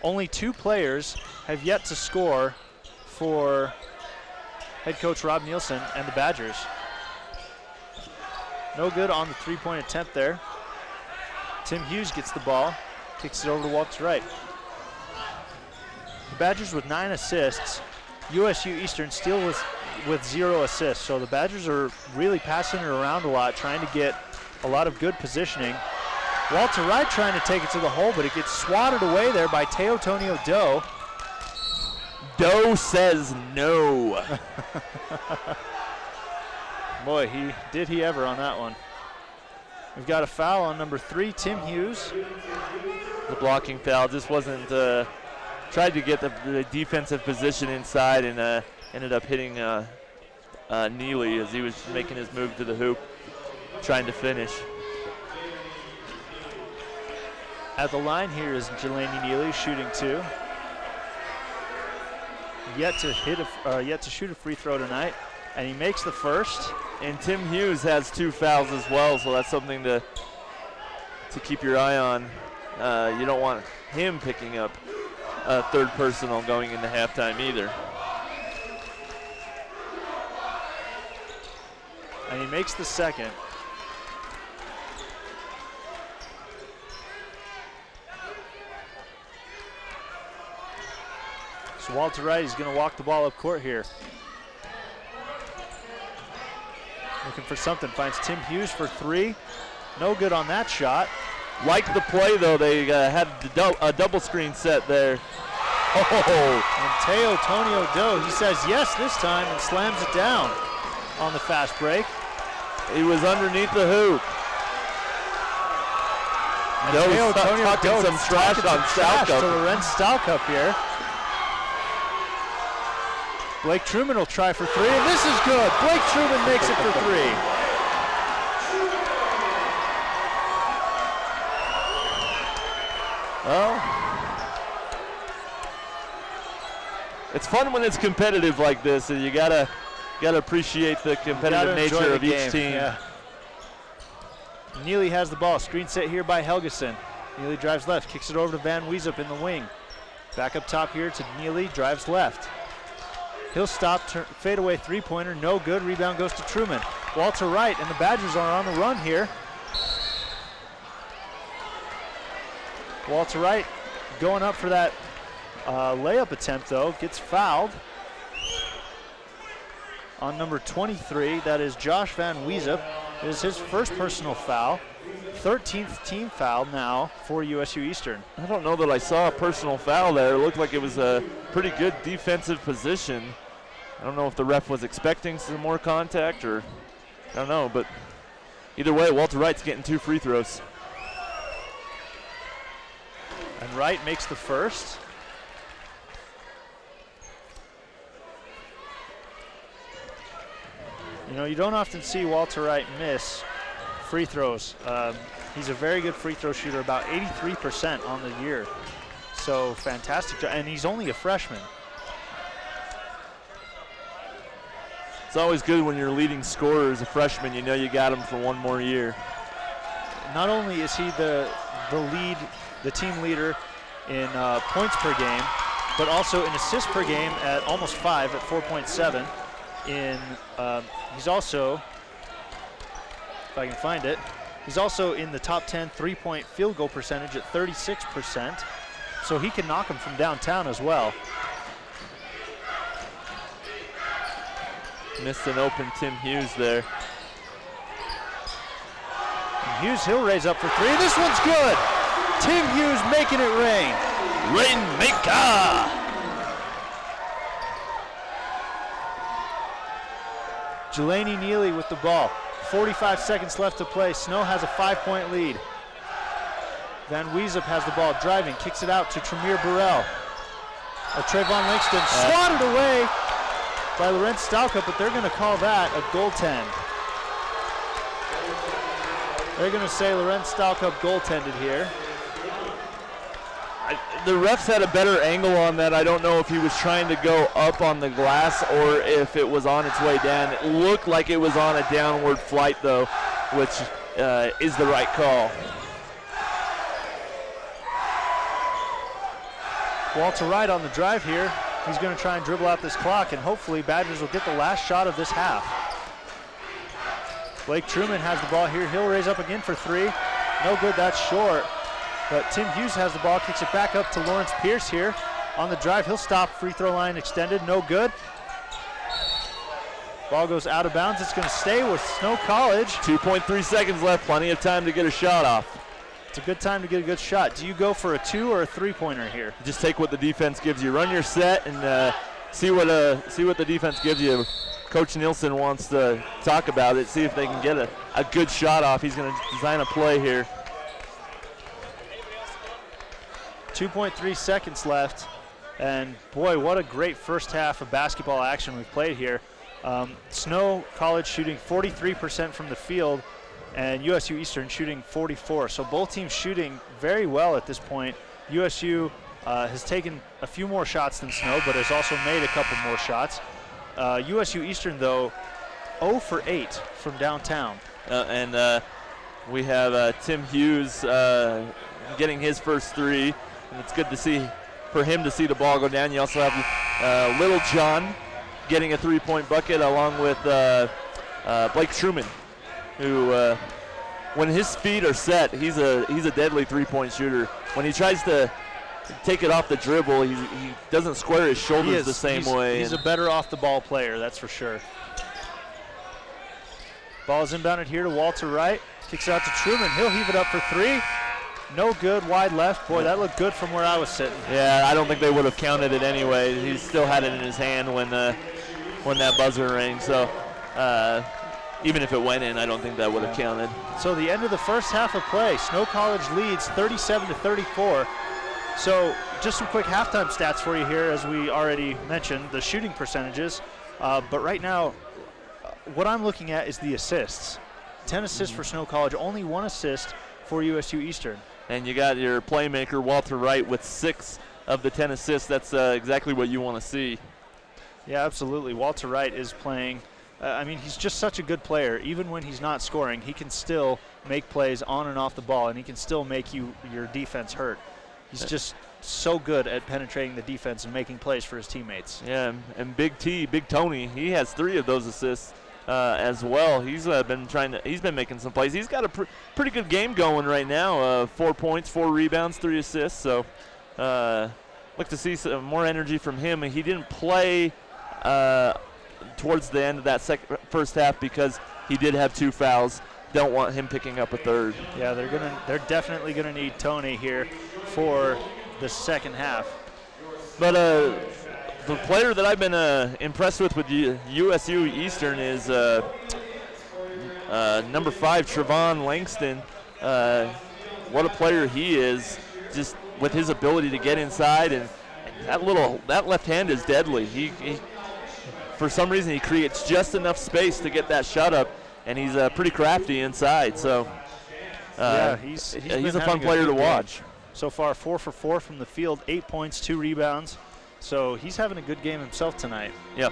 Only 2 players have yet to score for head coach Rob Nielsen and the Badgers. No good on the 3-point attempt there. Tim Hughes gets the ball, kicks it over to Walter Wright. The Badgers with 9 assists USU Eastern still with 0 assists. So the Badgers are really passing it around a lot, trying to get a lot of good positioning. Walter Wright trying to take it to the hole, but it gets swatted away there by Teotonio Doe. Doe says no. Boy, did he ever on that one. We've got a foul on number 3, Tim Hughes. The blocking foul just wasn't, tried to get the defensive position inside and ended up hitting Neely as he was making his move to the hoop, trying to finish. At the line here is Jelani Neely shooting 2. Yet to shoot a free throw tonight, and he makes the first. And Tim Hughes has 2 fouls as well, so that's something to keep your eye on. You don't want him picking up a 3rd personal going into halftime either. And he makes the second. So Walter Wright is going to walk the ball up court here. Looking for something, finds Tim Hughes for 3. No good on that shot. Like the play though, they had a double screen set there. Oh, and Teotonio Doe, he says yes this time and slams it down on the fast break. He was underneath the hoop. Teotonio Doe some trash on Stalcup. To Lorenz Stalcup here. Blake Truman will try for 3, and this is good. Blake Truman makes it for 3. Well, it's fun when it's competitive like this, and you gotta appreciate the competitive nature of each team. Yeah. Neely has the ball. Screen set here by Helgeson. Neely drives left, kicks it over to Van Weesup in the wing. Back up top here to Neely, drives left. He'll stop, fade away 3-pointer, no good. Rebound goes to Truman. Walter Wright, and the Badgers are on the run here. Walter Wright going up for that layup attempt though, gets fouled on number 23. That is Josh Van Weesup. It is his first personal foul. 13th team foul now for USU Eastern. I don't know that I saw a personal foul there. It looked like it was a pretty good defensive position. I don't know if the ref was expecting some more contact or I don't know, but either way, Walter Wright's getting 2 free throws. And Wright makes the first. You know, you don't often see Walter Wright miss free throws. He's a very good free throw shooter, about 83% on the year. So fantastic, and he's only a freshman. It's always good when you're leading scorer as a freshman. You know you got him for 1 more year. Not only is he the team leader in points per game, but also in assists per game at almost 5 at 4.7. He's also, if I can find it, he's also in the top 10 3-point field goal percentage at 36%. So he can knock them from downtown as well. Missed an open Tim Hughes there. And Hughes, he'll raise up for 3. This one's good. Tim Hughes making it rain. Rainmaker! Jelani Neely with the ball. 45 seconds left to play. Snow has a 5-point lead. Van Weesup has the ball, driving, kicks it out to Tremere Burrell. Trayvon Langston swatted away by Lorenz Stalcup, but they're going to call that a goaltend. They're going to say Lorenz Stalcup goaltended here. The refs had a better angle on that. I don't know if he was trying to go up on the glass or if it was on its way down. It looked like it was on a downward flight though, which is the right call. Walter Wright on the drive here. He's going to try and dribble out this clock, and hopefully Badgers will get the last shot of this half. Blake Truman has the ball here. He'll raise up again for 3. No good, that's short. But Tim Hughes has the ball, kicks it back up to Lawrence Pierce here. on the drive. He'll stop, free throw line extended, no good. Ball goes out of bounds. It's going to stay with Snow College. 2.3 seconds left, plenty of time to get a shot off. It's a good time to get a good shot. Do you go for a 2 or a 3-pointer here? Just take what the defense gives you. Run your set and see what the defense gives you. Coach Nielsen wants to talk about it, see if they can get a good shot off. He's going to design a play here. 2.3 seconds left. And boy, what a great first half of basketball action we've played here. Snow College shooting 43% from the field, and USU Eastern shooting 44%. So both teams shooting very well at this point. USU has taken a few more shots than Snow, but has also made a couple more shots. USU Eastern, though, 0 for 8 from downtown. And we have Tim Hughes getting his first 3, and it's good to see for him to see the ball go down. You also have Little John getting a 3-point bucket along with Blake Truman, who when his feet are set, he's a deadly 3-point shooter. When he tries to take it off the dribble, he doesn't square his shoulders the same way. He's a better off the ball player, that's for sure. Ball is inbounded here to Walter Wright. Kicks it out to Truman. He'll heave it up for 3. No good, wide left. Boy, that looked good from where I was sitting. Yeah, I don't think they would have counted it anyway. He still had it in his hand when that buzzer rang. So even if it went in, I don't think that would have counted. So the end of the first half of play, Snow College leads 37-34. So just some quick halftime stats for you here, as we already mentioned, the shooting percentages. But right now, what I'm looking at is the assists. 10 assists for Snow College, only 1 assist for USU Eastern. And you got your playmaker, Walter Wright, with 6 of the 10 assists. That's exactly what you want to see. Yeah, absolutely. Walter Wright is playing. I mean, he's just such a good player. Even when he's not scoring, he can still make plays on and off the ball, and he can still make your defense hurt. He's just so good at penetrating the defense and making plays for his teammates. Yeah, and Big Tony, he has 3 of those assists as well. He's been making some plays. He's got a pretty good game going right now. 4 points, 4 rebounds, 3 assists. So look to see some more energy from him. He didn't play towards the end of that first half because he did have 2 fouls. Don't want him picking up a 3rd. Yeah, they're definitely gonna need Tony here for the second half. But the player that I've been impressed with USU Eastern is number 5, Trevon Langston. What a player he is, just with his ability to get inside, and that left hand is deadly. He for some reason he creates just enough space to get that shot up, and he's pretty crafty inside. So yeah, he's a fun player to watch. So far, 4 for 4 from the field, 8 points, 2 rebounds. So he's having a good game himself tonight. Yep.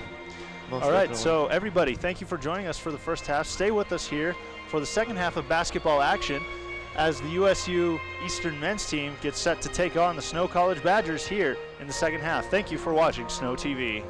All right, so everybody, thank you for joining us for the first half. Stay with us here for the second half of basketball action as the USU Eastern men's team gets set to take on the Snow College Badgers here in the second half. Thank you for watching Snow TV.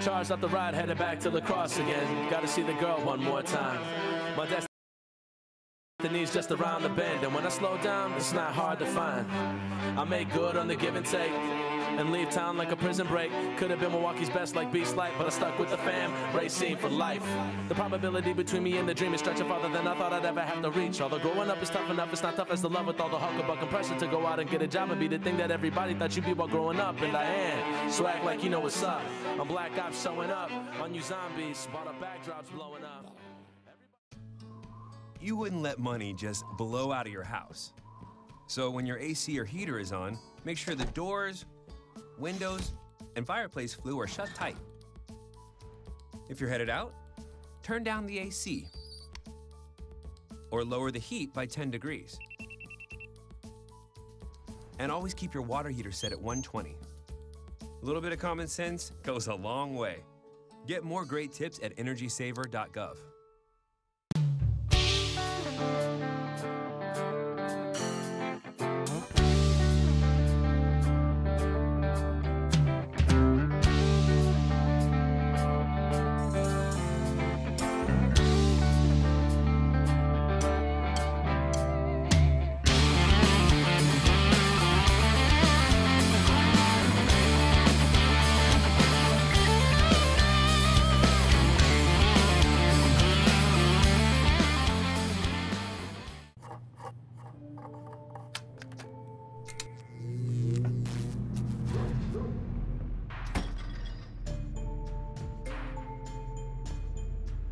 Charged up the ride, headed back to La Crosse again. Gotta see the girl one more time. My destiny's just around the bend, and when I slow down, it's not hard to find. I make good on the give and take. and leave town like a prison break. Could have been Milwaukee's best like Beast Light, but I stuck with the fam, racing for life. The probability between me and the dream is stretching farther than I thought I'd ever have to reach. Although growing up is tough enough, it's not tough as the love with all the hucklebuck and pressure to go out and get a job and be the thing that everybody thought you'd be while growing up. And I am, so act like you know what's up. I'm Black Ops showing up on you zombies, while the backdrop's blowing up. You wouldn't let money just blow out of your house. So when your AC or heater is on, make sure the doors, windows, and fireplace flue are shut tight. If you're headed out, turn down the AC or lower the heat by 10 degrees. And always keep your water heater set at 120. A little bit of common sense goes a long way. Get more great tips at energysaver.gov.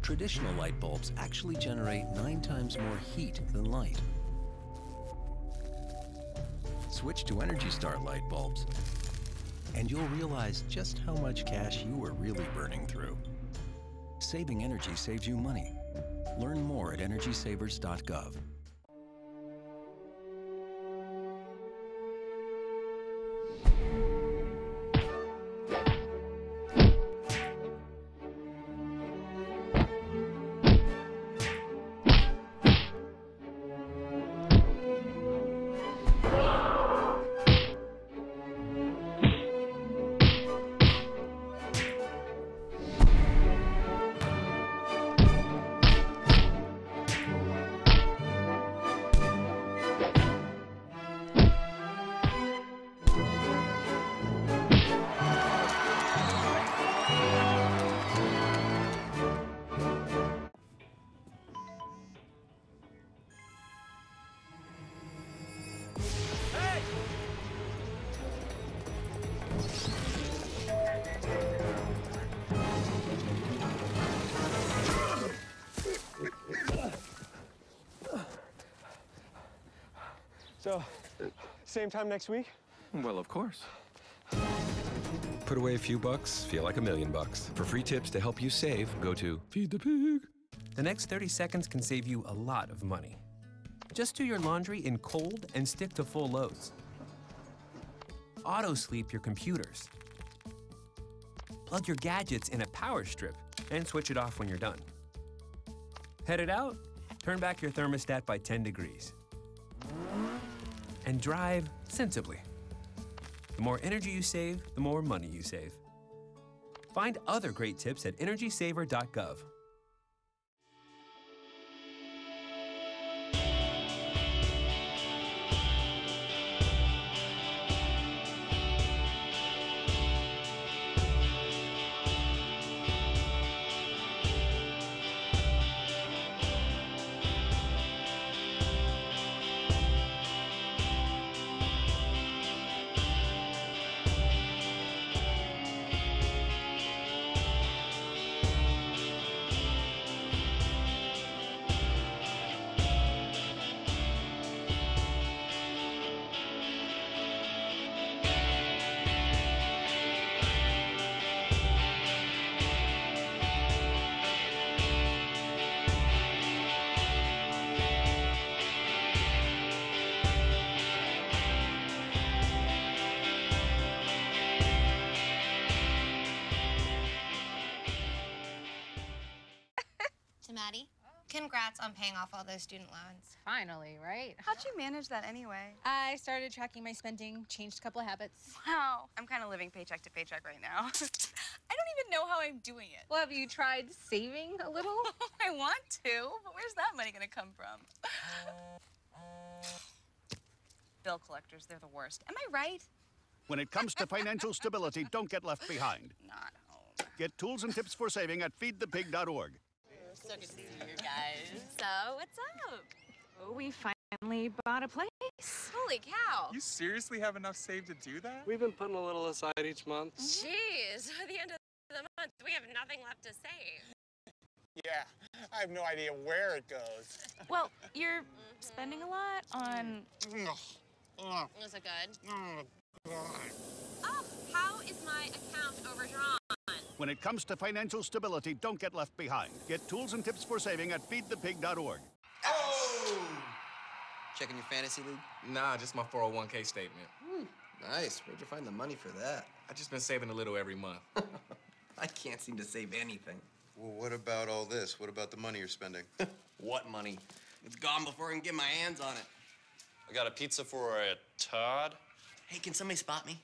Traditional light bulbs actually generate 9 times more heat than light. Switch to Energy Star light bulbs, and you'll realize just how much cash you were really burning through. Saving energy saves you money. Learn more at energysavers.gov. So, same time next week? Well, of course. Put away a few bucks, feel like $1,000,000. For free tips to help you save, go to Feed the Pig. The next 30 seconds can save you a lot of money. Just do your laundry in cold and stick to full loads. Auto-sleep your computers. Plug your gadgets in a power strip and switch it off when you're done. Headed out? Turn back your thermostat by 10 degrees. And drive sensibly. The more energy you save, the more money you save. Find other great tips at energysaver.gov. Maddie, congrats on paying off all those student loans. Finally, right? How'd you manage that anyway? I started tracking my spending, changed a couple of habits. Wow, I'm kind of living paycheck to paycheck right now. I don't even know how I'm doing it. Well, have you tried saving a little? I want to, but where's that money gonna come from? Bill collectors, they're the worst. Am I right? When it comes to financial stability, don't get left behind. Not home. Get tools and tips for saving at feedthepig.org. So good to see you guys. So, what's up? Oh, we finally bought a place. Holy cow. You seriously have enough saved to do that? We've been putting a little aside each month. Jeez, at the end of the month, we have nothing left to save. Yeah, I have no idea where it goes. Well, you're spending a lot on... Was it good? Oh, how is my account overdrawn? When it comes to financial stability, don't get left behind. Get tools and tips for saving at feedthepig.org. Oh! Checking your fantasy league? Nah, just my 401k statement. Nice. Where'd you find the money for that? I've just been saving a little every month. I can't seem to save anything. Well, what about all this? What about the money you're spending? What money? It's gone before I can get my hands on it. I got a pizza for a Todd. Hey, can somebody spot me?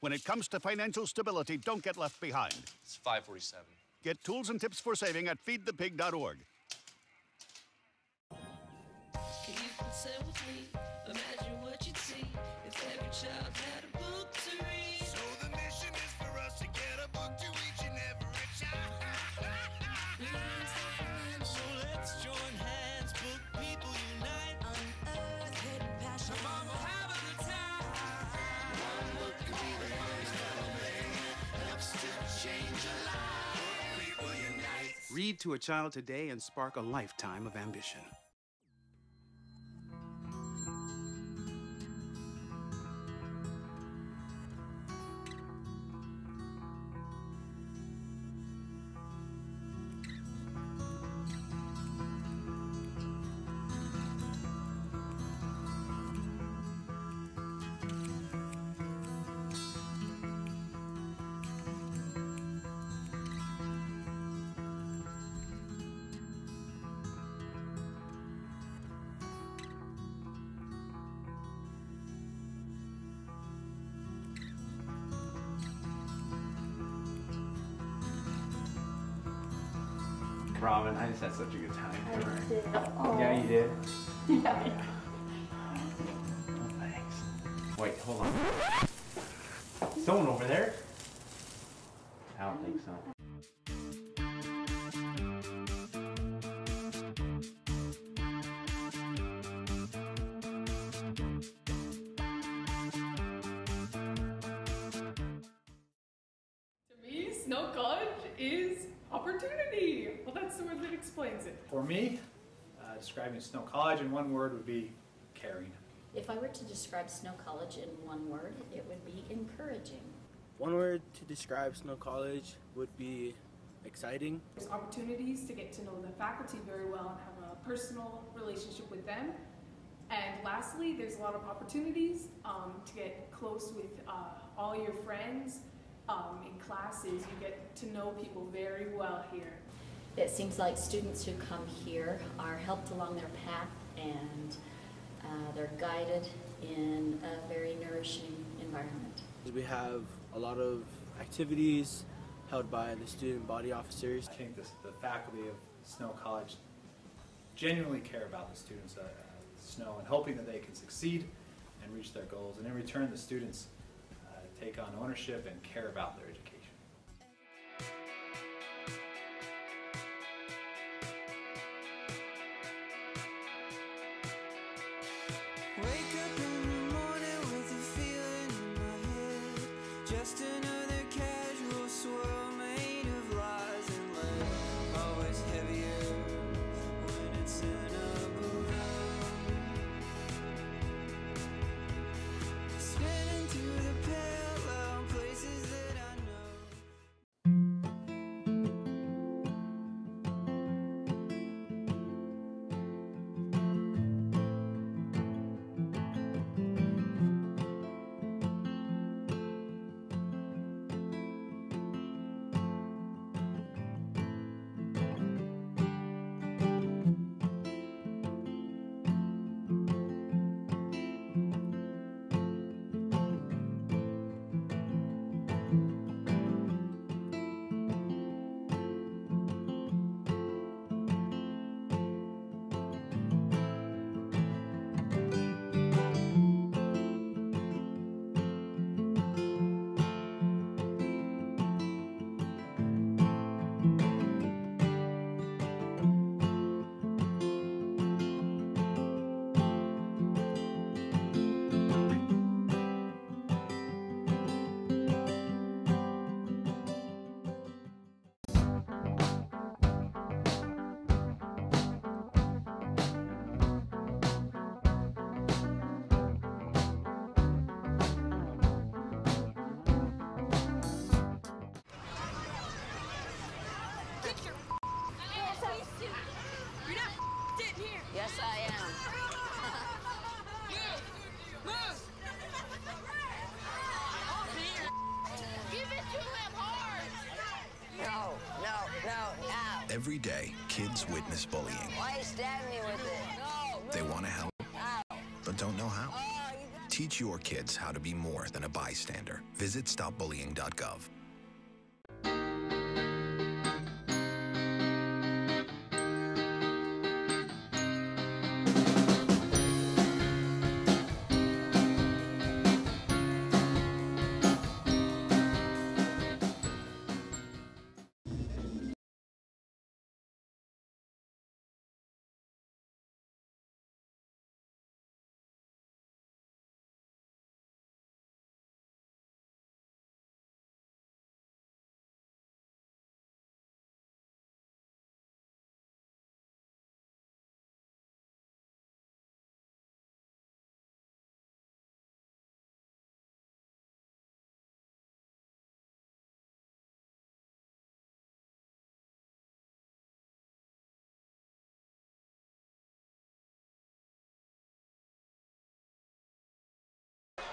When it comes to financial stability, don't get left behind. It's 547. Get tools and tips for saving at feedthepig.org. You can say with me, imagine what you'd see if every child had a book to read. So the mission is for us to get a book to each and every child. So let's join hands, book people unite, unearth hidden passion. Come on, we'll have a good time. One book could be the first thing that helps to change a life. Book people unite. Read to a child today and spark a lifetime of ambition. Robin, I just had such a good time. I did. Oh. Yeah, you did? Yeah. Oh, thanks. Wait, hold on. Someone over there? I don't think so. To me, Snow College is opportunity. Well, that's the word that explains it. For me, describing Snow College in one word would be caring. If I were to describe Snow College in one word, it would be encouraging. One word to describe Snow College would be exciting. There's opportunities to get to know the faculty very well and have a personal relationship with them. And lastly, there's a lot of opportunities to get close with all your friends. In classes, you get to know people very well here. It seems like students who come here are helped along their path and they're guided in a very nourishing environment. We have a lot of activities held by the student body officers. I think the faculty of Snow College genuinely care about the students at Snow and hoping that they can succeed and reach their goals. And in return, the students take on ownership and care about their education. Wake up in the morning with a feeling in my head. Just another casual swirl made of lies and lead. Always heavier when it's in a balloon. Spinning through the parallel places that I know. Yes, I am. Give it to him hard. No, now. Every day, kids witness bullying. Why stab me with it? No. They want to help, Ow. but don't know how. Teach your kids how to be more than a bystander. Visit stopbullying.gov.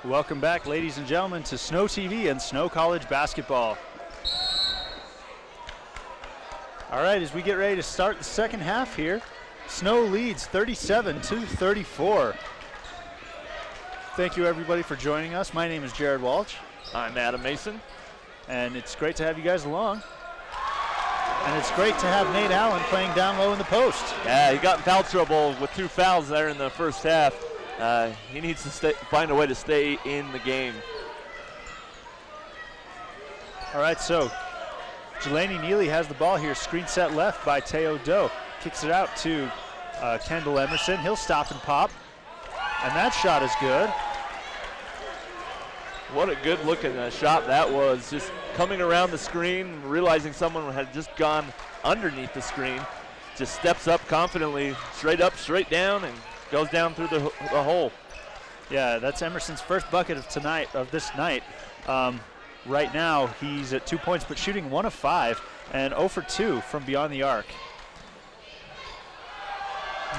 Welcome back, ladies and gentlemen, to Snow TV and Snow College basketball. All right, as we get ready to start the second half here, Snow leads 37-34. Thank you, everybody, for joining us. My name is Jared Walsh. I'm Adam Mason. And it's great to have you guys along. And it's great to have Nate Allen playing down low in the post. Yeah, he got in foul trouble with 2 fouls there in the first half. He needs to find a way to stay in the game. All right, so Jelani Neely has the ball here. Screen set left by Teo Doe. Kicks it out to Kendall Emerson. He'll stop and pop. And that shot is good. What a good looking shot that was. Just coming around the screen, realizing someone had just gone underneath the screen. Just steps up confidently, straight up, straight down, and goes down through the hole. Yeah, that's Emerson's first bucket of this night. Right now, he's at 2 points, but shooting 1 of 5 and 0 for 2 from beyond the arc.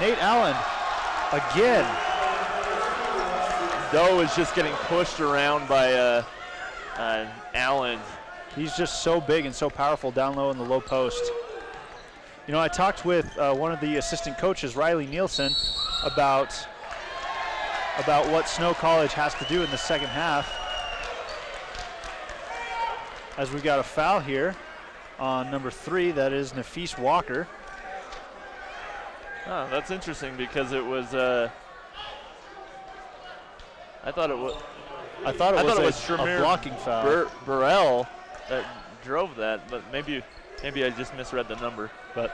Nate Allen again. Doe is just getting pushed around by Allen. He's just so big and so powerful down low in the low post. You know, I talked with one of the assistant coaches, Riley Nielsen, about what Snow College has to do in the second half. As we got a foul here on number 3, that is Nafis Walker. Oh, that's interesting because it was. I thought it was a blocking foul. Burrell that drove that, but maybe I just misread the number. But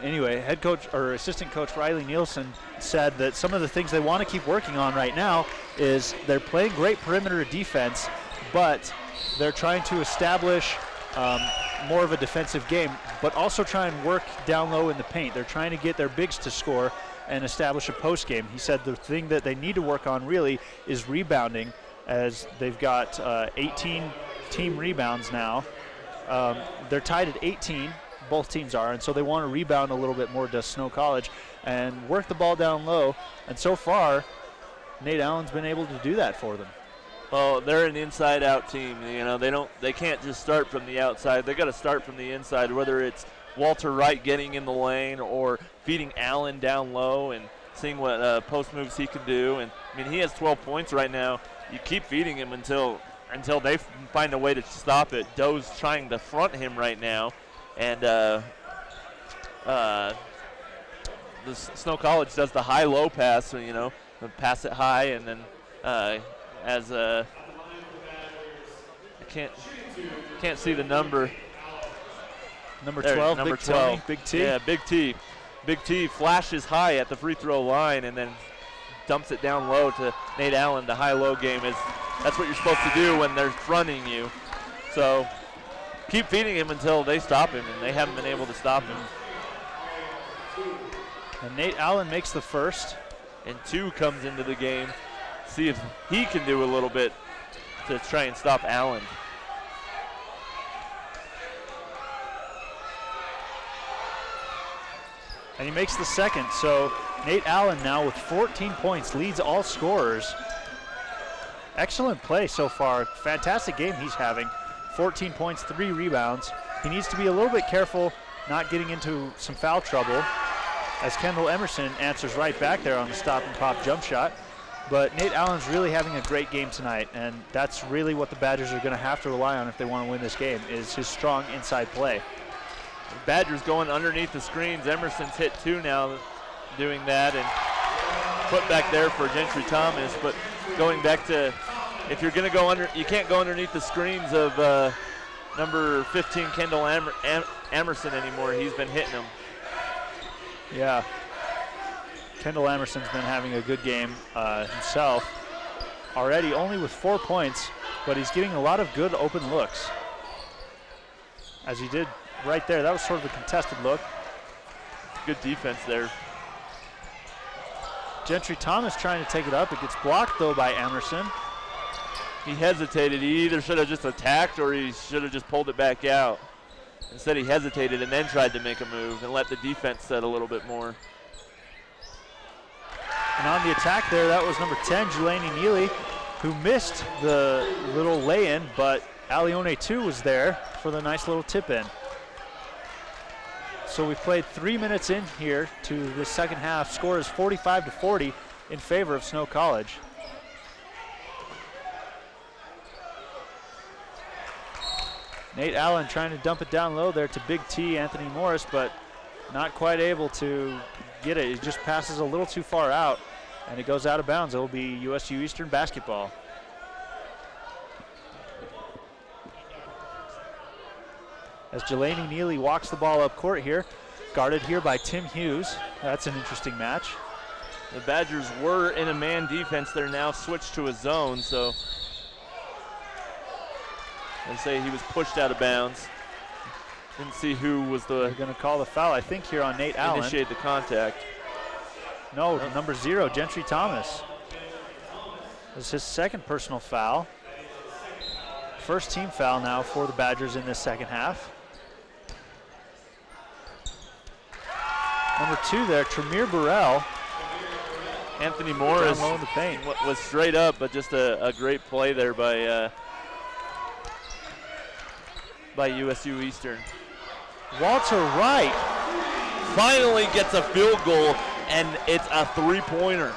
anyway, head coach or assistant coach Riley Nielsen said that some of the things they want to keep working on right now is they're playing great perimeter defense, but they're trying to establish more of a defensive game, but also try and work down low in the paint. They're trying to get their bigs to score and establish a post game. He said the thing that they need to work on really is rebounding, as they've got 18 team rebounds now. They're tied at 18, both teams are, and so they want to rebound a little bit more to Snow College and work the ball down low. And so far, Nate Allen's been able to do that for them. Well, they're an inside-out team. You know, they can't just start from the outside. They got to start from the inside, whether it's Walter Wright getting in the lane or feeding Allen down low and seeing what post moves he can do. And I mean, he has 12 points right now. You keep feeding him until they find a way to stop it. Doe's trying to front him right now, and the Snow College does the high-low pass. So, you know, pass it high, and then I can't see the number. Number there, 12, number Big 12. Tony, Big T. Yeah, Big T. Big T flashes high at the free throw line and then dumps it down low to Nate Allen. The high-low game that's what you're supposed to do when they're fronting you. So keep feeding him until they stop him, and they haven't been able to stop him. And Nate Allen makes the first. And 2 comes into the game. See if he can do a little bit to try and stop Allen. And he makes the second. So Nate Allen now with 14 points leads all scorers. Excellent play so far. Fantastic game he's having. 14 points, 3 rebounds. He needs to be a little bit careful not getting into some foul trouble, as Kendall Emerson answers right back there on the stop and pop jump shot. But Nate Allen's really having a great game tonight, and that's really what the Badgers are going to have to rely on if they want to win this game, is his strong inside play. The Badgers going underneath the screens. Emerson's hit 2 now doing that, and put back there for Gentry Thomas. But going back to, if you're going to go under, you can't go underneath the screens of number 15 Kendall Emerson anymore. He's been hitting them. Yeah. Kendall Emerson's been having a good game himself. Already only with 4 points, but he's getting a lot of good open looks. As he did right there. That was sort of a contested look. Good defense there. Gentry Thomas trying to take it up. It gets blocked, though, by Emerson. He hesitated. He either should have just attacked or he should have just pulled it back out. Instead, he hesitated and then tried to make a move and let the defense set a little bit more. And on the attack there, that was number 10, Jelani Neely, who missed the little lay-in, but Alione 2 was there for the nice little tip-in. So we've played 3 minutes in here to the second half. Score is 45-40 in favor of Snow College. Nate Allen trying to dump it down low there to Big T, Anthony Morris, but not quite able to get it. It just passes a little too far out, and it goes out of bounds. It will be USU Eastern basketball. As Jelani Neely walks the ball up court here, guarded here by Tim Hughes. That's an interesting match. The Badgers were in a man defense. They're now switched to a zone, so they say he was pushed out of bounds. Didn't see who was the... They're going to call the foul, I think, here on Nate Allen. Initiate the contact. No, number 0, Gentry Thomas. This is his second personal foul. First team foul now for the Badgers in this second half. Number 2 there, Tremere Burrell. Anthony Morris down low in the paint. Was straight up, but just a great play there by USU Eastern. Walter Wright finally gets a field goal, and it's a three-pointer.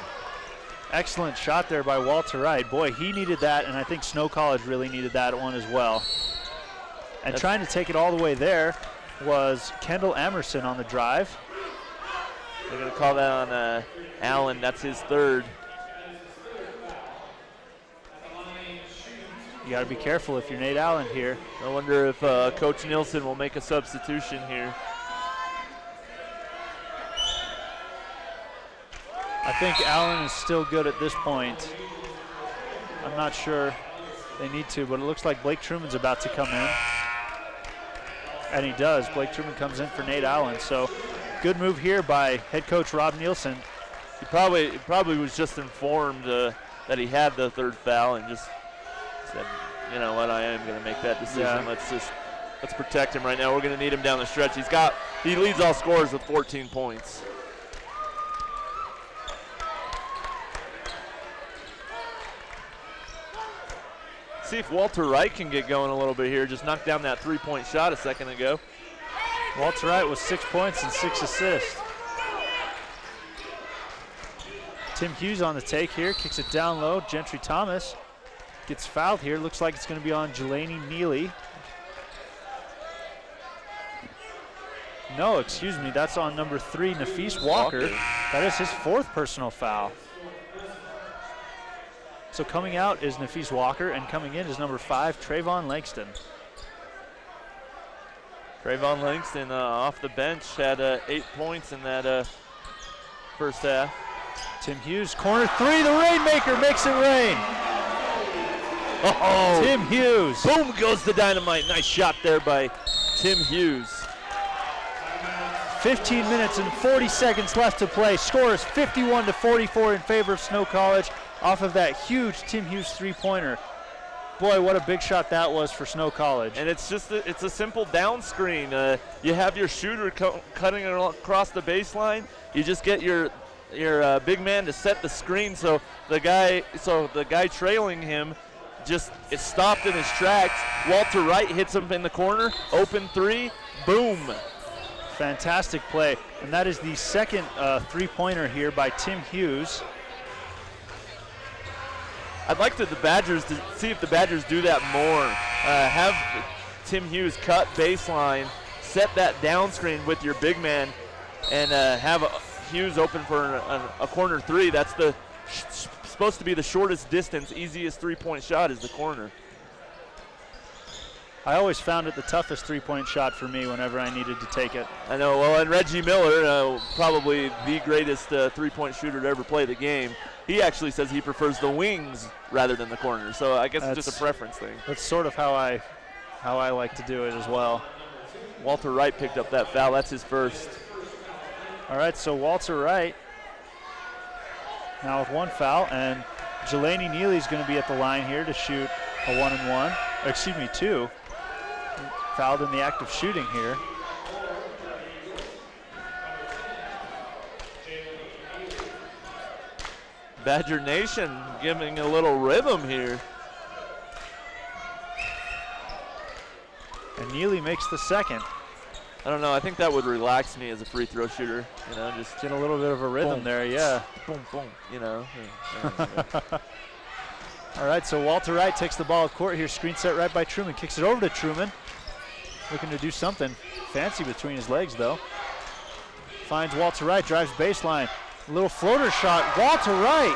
Excellent shot there by Walter Wright. Boy, he needed that, and I think Snow College really needed that one as well. And trying to take it all the way there was Kendall Emerson on the drive. They're going to call that on Allen. That's his third. You got to be careful if you're Nate Allen here. I wonder if Coach Nielsen will make a substitution here. I think Allen is still good at this point. I'm not sure they need to, but it looks like Blake Truman's about to come in. And he does. Blake Truman comes in for Nate Allen. So good move here by head coach Rob Nielsen. He probably was just informed that he had the third foul and just said, you know what, I am going to make that decision. Yeah. Let's protect him right now. We're going to need him down the stretch. He leads all scorers with 14 points. See if Walter Wright can get going a little bit here. Just knocked down that three-point shot a second ago. Walter Wright with 6 points and 6 assists. Tim Hughes on the take here, kicks it down low. Gentry Thomas gets fouled here. Looks like it's going to be on Jelani Neely. No, excuse me, that's on number 3, Nafis Walker. That is his 4th personal foul. So coming out is Nafis Walker, and coming in is number 5, Trayvon Langston. Trayvon Langston off the bench had 8 points in that first half. Tim Hughes, corner 3, the Rainmaker makes it rain. Oh, Tim Hughes. Boom goes the dynamite. Nice shot there by Tim Hughes. 15 minutes and 40 seconds left to play. Score is 51-44 in favor of Snow College off of that huge Tim Hughes three-pointer. Boy, what a big shot that was for Snow College. And it's just it's a simple down screen. You have your shooter cutting across the baseline. You just get your big man to set the screen so the guy trailing him just is stopped in his tracks. Walter Wright hits him in the corner. Open three. Boom. Fantastic play. And that is the second three-pointer here by Tim Hughes. I'd like the Badgers to see if the Badgers do that more. Have Tim Hughes cut baseline, set that down screen with your big man, and have Hughes open for a corner three. That's supposed to be the shortest distance, easiest three-point shot is the corner. I always found it the toughest three-point shot for me whenever I needed to take it. I know. Well, and Reggie Miller, probably the greatest three-point shooter to ever play the game, he actually says he prefers the wings rather than the corner. So I guess it's just a preference thing. That's sort of how I like to do it as well. Walter Wright picked up that foul. That's his first. All right, so Walter Wright now with one foul, and Jelani Neely's going to be at the line here to shoot a 1-and-1. Excuse me, 2. Fouled in the act of shooting here. Badger Nation giving a little rhythm here. And Neely makes the second. I don't know. I think that would relax me as a free throw shooter. You know, just get a little bit of a rhythm boom, there, yeah. Boom, boom. You know. All right, so Walter Wright takes the ball at court here. Screen set right by Truman. Kicks it over to Truman. Looking to do something fancy between his legs, though. Finds Walter Wright, drives baseline. A little floater shot. Walter Wright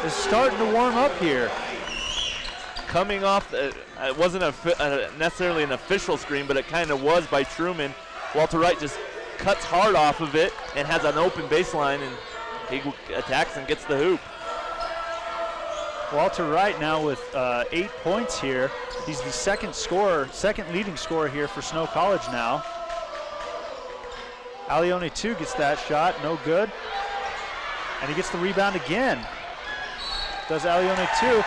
is starting to warm up here. Coming off, it wasn't necessarily an official screen, but it kind of was by Truman. Walter Wright just cuts hard off of it and has an open baseline, and he attacks and gets the hoop. Walter Wright now with 8 points here. He's the second leading scorer here for Snow College now. Alione 2 gets that shot, no good. And he gets the rebound again. Does Alione 2.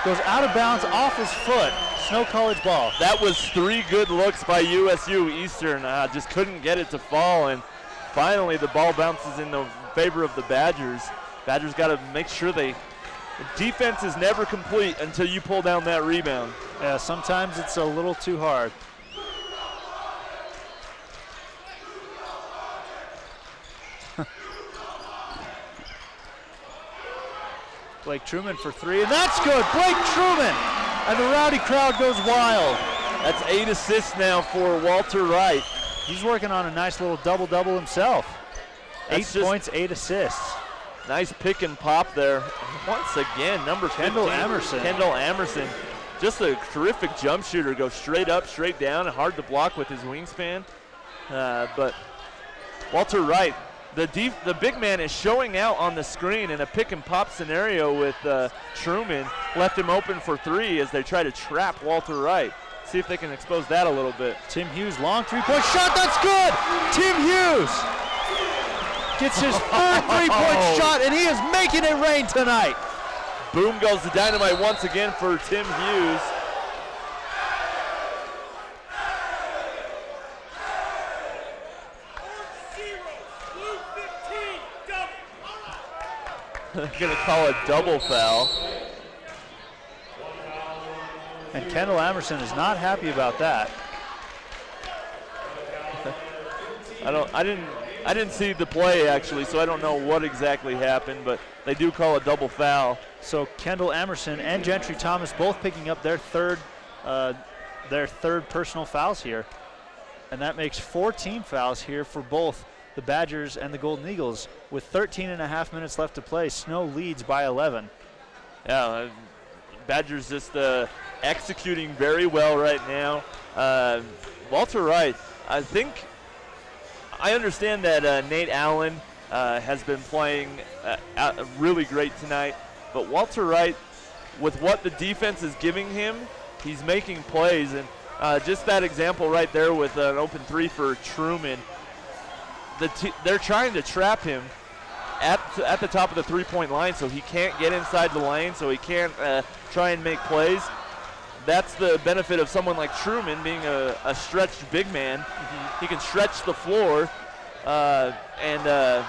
Goes out of bounds off his foot. Snow College ball. That was 3 good looks by USU Eastern. Just couldn't get it to fall, and finally the ball bounces in the favor of the Badgers. Badgers got to make sure defense is never complete until you pull down that rebound. Yeah, sometimes it's a little too hard. Blake Truman for 3, and that's good. Blake Truman, and the rowdy crowd goes wild. That's 8 assists now for Walter Wright. He's working on a nice little double-double himself. 8 points, 8 assists. Nice pick and pop there. Once again, number 15, Kendall Emerson. Just a terrific jump shooter. Goes straight up, straight down, and hard to block with his wingspan. But Walter Wright, the big man is showing out on the screen in a pick and pop scenario with Truman. Left him open for 3 as they try to trap Walter Wright. See if they can expose that a little bit. Tim Hughes, long three-point shot, that's good! Tim Hughes gets his third three-point shot, and he is making it rain tonight. Boom goes the dynamite once again for Tim Hughes. Gonna call a double foul. And Kendall Emerson is not happy about that. I didn't see the play actually, so I don't know what exactly happened, but they do call a double foul. So Kendall Emerson and Gentry Thomas both picking up their third personal fouls here. And that makes 14 fouls here for both the Badgers and the Golden Eagles. With 13.5 minutes left to play, Snow leads by 11. Yeah, Badgers just executing very well right now. Walter Wright, I understand that Nate Allen has been playing really great tonight, but Walter Wright, with what the defense is giving him, he's making plays, and just that example right there with an open 3 for Truman. They're trying to trap him at the top of the three-point line so he can't get inside the lane, so he can't try and make plays. that's the benefit of someone like Truman being a stretched big man. He can stretch the floor and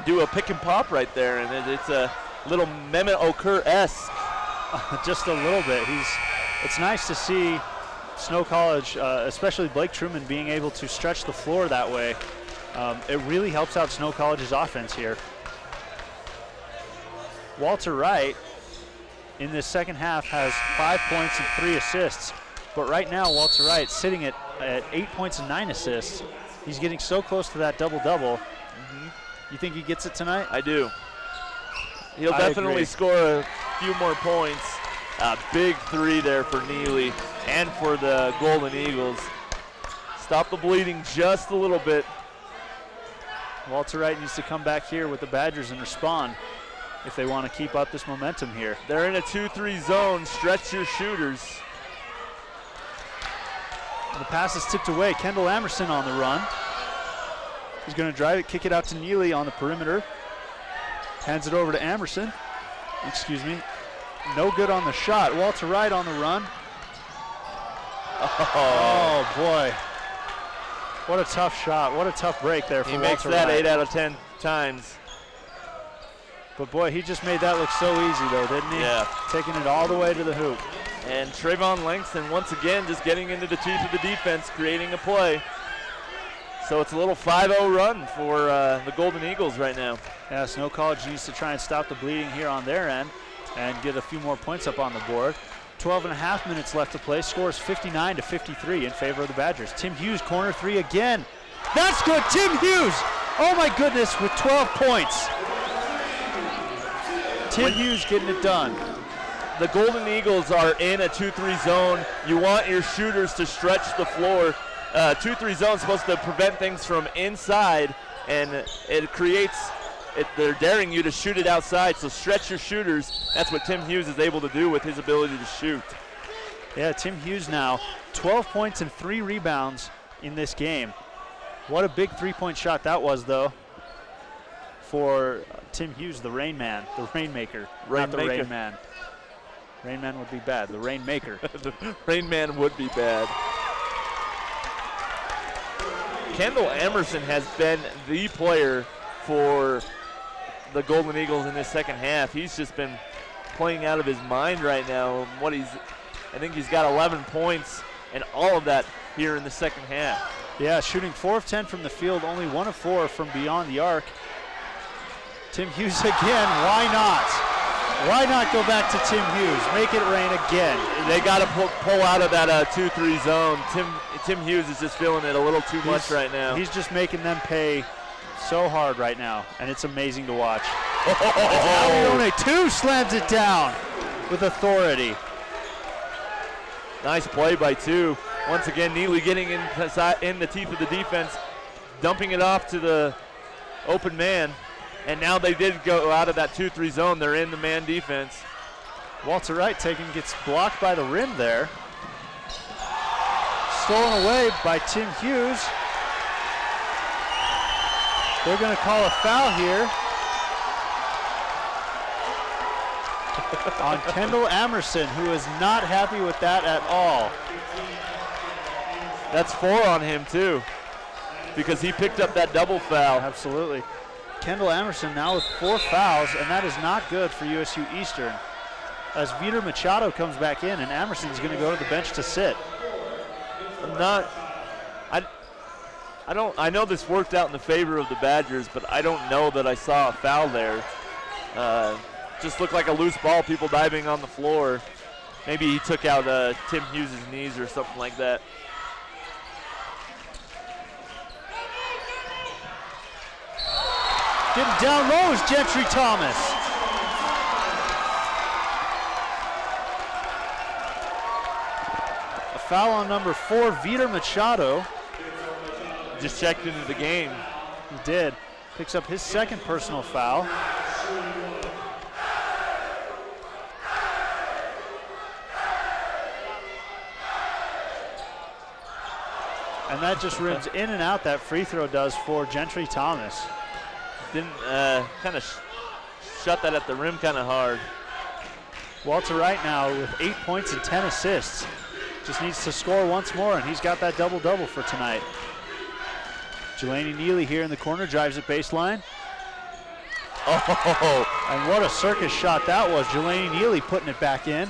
do a pick and pop right there, and it's a little Mehmet Okur-esque. Just a little bit. It's nice to see Snow College, especially Blake Truman, being able to stretch the floor that way. It really helps out Snow College's offense here. Walter Wright in this second half has 5 points and 3 assists. But right now, Walter Wright sitting at 8 points and 9 assists. He's getting so close to that double-double. You think he gets it tonight? I do. He'll definitely score a few more points. A big 3 there for Neely and for the Golden Eagles. Stop the bleeding just a little bit. Walter Wright needs to come back here with the Badgers and respond if they want to keep up this momentum here. They're in a 2-3 zone. Stretch your shooters. And the pass is tipped away. Kendall Amerson on the run. He's going to drive it, kick it out to Neely on the perimeter. Hands it over to Amerson. Excuse me. No good on the shot. Walter Wright on the run. Oh boy. What a tough shot. What a tough break there for Walter Wright. He makes that 8 out of 10 times. But boy, he just made that look so easy though, didn't he? Yeah. Taking it all the way to the hoop. And Trayvon Langston once again just getting into the teeth of the defense, creating a play. So it's a little 5-0 run for the Golden Eagles right now. Yeah, Snow College needs to try and stop the bleeding here on their end and get a few more points up on the board. 12.5 minutes left to play. Score is 59-53 in favor of the Badgers. Tim Hughes, corner 3 again. That's good, Tim Hughes! Oh my goodness, with 12 points. Tim Hughes getting it done. The Golden Eagles are in a 2-3 zone. You want your shooters to stretch the floor. 2-3 zone is supposed to prevent things from inside, and it creates, they're daring you to shoot it outside, so stretch your shooters. That's what Tim Hughes is able to do with his ability to shoot. Yeah, Tim Hughes now, 12 points and 3 rebounds in this game. What a big three-point shot that was, though, for Tim Hughes, the Rain Man, the Rainmaker, not the Rain Man. Rain Man would be bad, the Rainmaker. The Rain Man would be bad. Kendall Amerson has been the player for the Golden Eagles in this second half. He's just been playing out of his mind right now. I think he's got 11 points and all of that here in the second half. Yeah, shooting 4 of 10 from the field, only 1 of 4 from beyond the arc. Tim Hughes again, why not? Why not go back to Tim Hughes? Make it rain again. They got to pull out of that 2-3 zone. Tim Hughes is just feeling it a little too much right now. He's just making them pay so hard right now, and it's amazing to watch. Alione 2 slams it down with authority. Nice play by 2. Once again, Neely getting in the teeth of the defense, dumping it off to the open man. And now they did go out of that 2-3 zone. They're in the man defense. Walter Wright gets blocked by the rim there. Stolen away by Tim Hughes. They're going to call a foul here on Kendall Amerson, who is not happy with that at all. That's 4 on him too, because he picked up that double foul. Absolutely. Kendall Amerson now with 4 fouls, and that is not good for USU Eastern. As Vitor Machado comes back in, and Amerson's going to go to the bench to sit. I know this worked out in the favor of the Badgers, but I don't know that I saw a foul there. Just looked like a loose ball, people diving on the floor. Maybe he took out Tim Hughes' knees or something like that. Getting down low is Gentry Thomas. A foul on number 4, Vitor Machado. Just checked into the game. He did. Picks up his second personal foul. And that just rims in and out, that free throw does, for Gentry Thomas. Didn't kind of shut that at the rim kind of hard. Walter Wright now with 8 points and 10 assists. Just needs to score once more, and he's got that double-double for tonight. Jelani Neely here in the corner, drives it baseline. Oh, and what a circus shot that was. Jelani Neely putting it back in.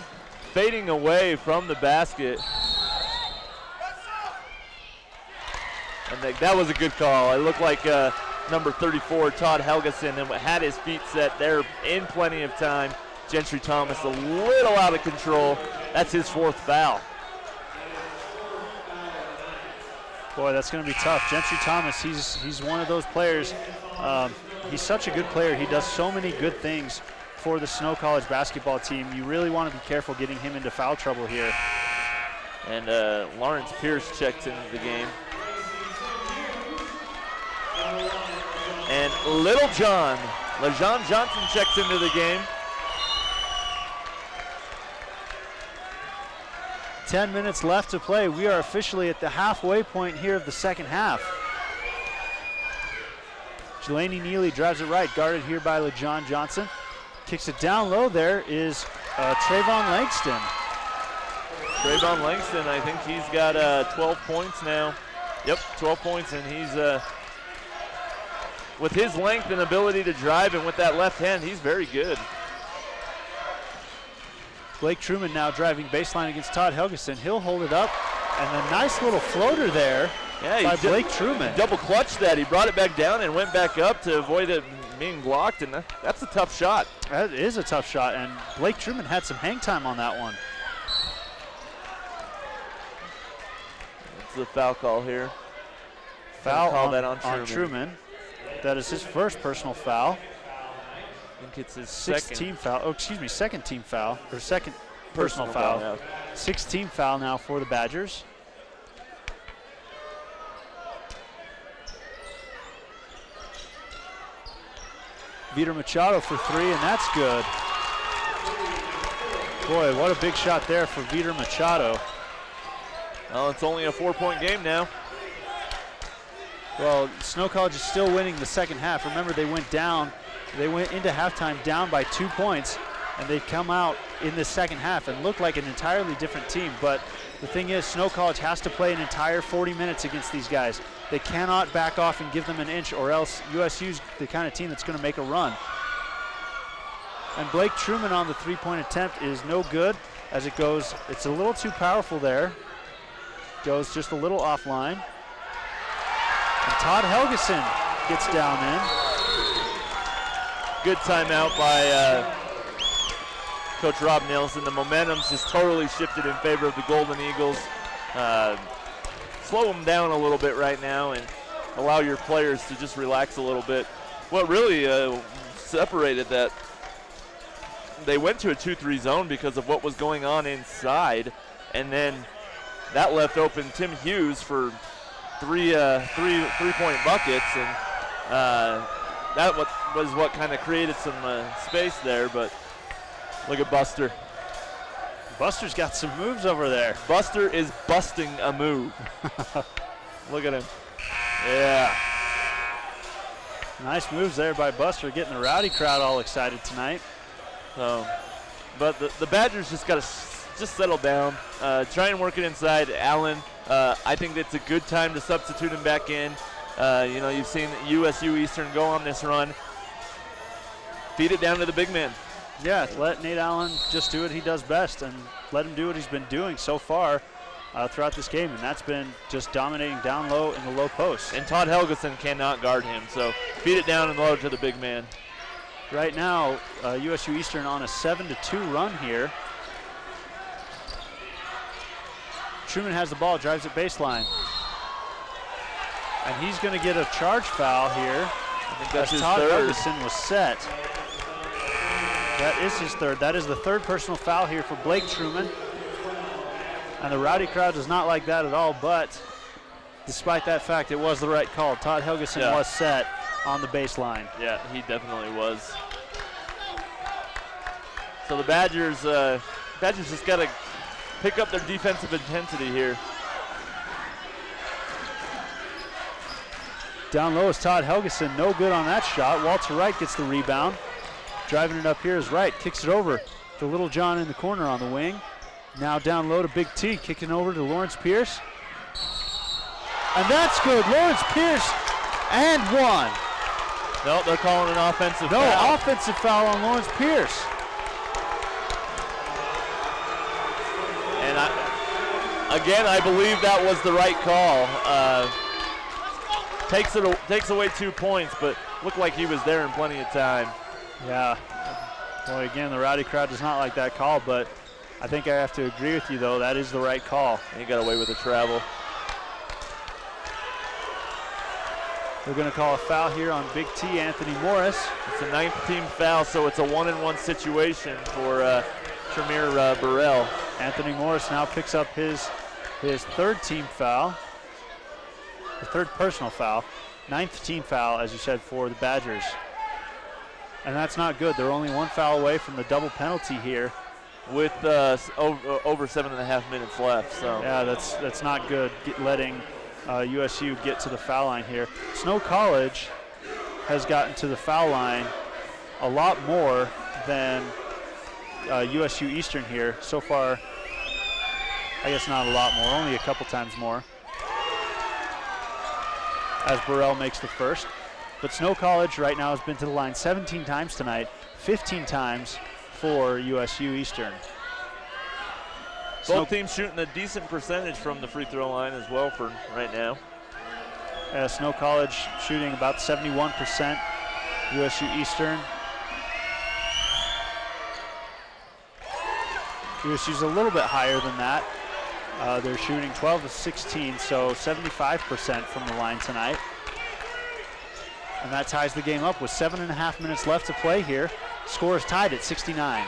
Fading away from the basket. And that was a good call. It looked like number 34, Todd Helgeson, had his feet set there in plenty of time. Gentry Thomas a little out of control. That's his 4th foul. Boy, that's going to be tough. Gentry Thomas, he's one of those players. He's such a good player. He does so many good things for the Snow College basketball team. You really want to be careful getting him into foul trouble here. And Lawrence Pierce checks into the game. And Little John, LeJean Johnson checks into the game. 10 minutes left to play. We are officially at the halfway point here of the second half. Jelani Neely drives it right, guarded here by LeJean Johnson. Kicks it down low. There is Trayvon Langston. Trayvon Langston, I think he's got 12 points now. Yep, 12 points, and he's, with his length and ability to drive and with that left hand, he's very good. Blake Truman now driving baseline against Todd Helgeson. He'll hold it up, and a nice little floater there by Blake Truman. Double clutched that. He brought it back down and went back up to avoid it being blocked, and that's a tough shot. That is a tough shot, and Blake Truman had some hang time on that one. It's the foul call here. Foul on Truman. That is his first personal foul. I think it's his sixth team foul. Oh, excuse me, second team foul, or second personal foul. Yeah. 6th team foul now for the Badgers. Vitor Machado for 3, and that's good. Boy, what a big shot there for Vitor Machado. Well, it's only a 4-point game now. Well, Snow College is still winning the second half. Remember, they went into halftime down by 2 points, and they come out in the second half and look like an entirely different team. But the thing is, Snow College has to play an entire 40 minutes against these guys. They cannot back off and give them an inch, or else USU's the kind of team that's going to make a run. And Blake Truman on the 3-point attempt is no good as it goes. It's a little too powerful there. Goes just a little offline. And Todd Helgeson gets down in. Good timeout by Coach Rob Nielsen. The momentum's just totally shifted in favor of the Golden Eagles. Slow them down a little bit right now and allow your players to just relax a little bit. What really separated that, they went to a 2-3 zone because of what was going on inside, and then that left open Tim Hughes for three-point buckets, and that was what kind of created some space there. But look at Buster. Buster's got some moves over there. Buster is busting a move. Look at him. Yeah. Nice moves there by Buster, getting the rowdy crowd all excited tonight. But the Badgers just got to just settle down. Try and work it inside. Allen, I think it's a good time to substitute him back in. You know, you've seen USU Eastern go on this run. Feed it down to the big man. Yeah, let Nate Allen just do what he does best and let him do what he's been doing so far throughout this game, and that's been just dominating down low in the low post. And Todd Helgeson cannot guard him, so feed it down and low to the big man. Right now, USU Eastern on a 7-2 run here. Truman has the ball, drives it baseline. And he's going to get a charge foul here. I think that's his Todd third. Helgeson was set. That is his third. That is the third personal foul here for Blake Truman. And the rowdy crowd does not like that at all, but despite that fact, it was the right call. Todd Helgeson was set on the baseline. Yeah, he definitely was. So the Badgers just got to pick up their defensive intensity here. Down low is Todd Helgeson. No good on that shot. Walter Wright gets the rebound. Driving it up here is Wright. Kicks it over to Little John in the corner on the wing. Now down low to Big T, kicking over to Lawrence Pierce. And that's good. Lawrence Pierce and one. No, they're calling an offensive foul. No, offensive foul on Lawrence Pierce. And I believe that was the right call. Takes away 2 points, but looked like he was there in plenty of time. Yeah. Boy, again, the rowdy crowd does not like that call, but I think I have to agree with you, though. That is the right call. And he got away with the travel. They're going to call a foul here on Big T, Anthony Morris. It's a 9th team foul, so it's a 1-and-1 situation for Tremere Burrell. Anthony Morris now picks up his 3rd team foul, the 3rd personal foul, 9th team foul, as you said, for the Badgers. And that's not good. They're only 1 foul away from the double penalty here. With over 7.5 minutes left. So yeah, that's not good, letting USU get to the foul line here. Snow College has gotten to the foul line a lot more than USU Eastern here. So far, I guess not a lot more, only a couple times more, as Burrell makes the first. But Snow College right now has been to the line 17 times tonight, 15 times for USU Eastern. Both teams shooting a decent percentage from the free throw line as well for right now. Snow College shooting about 71%, USU Eastern. USU's a little bit higher than that. They're shooting 12 of 16, so 75% from the line tonight. And that ties the game up with 7.5 minutes left to play here. Score is tied at 69.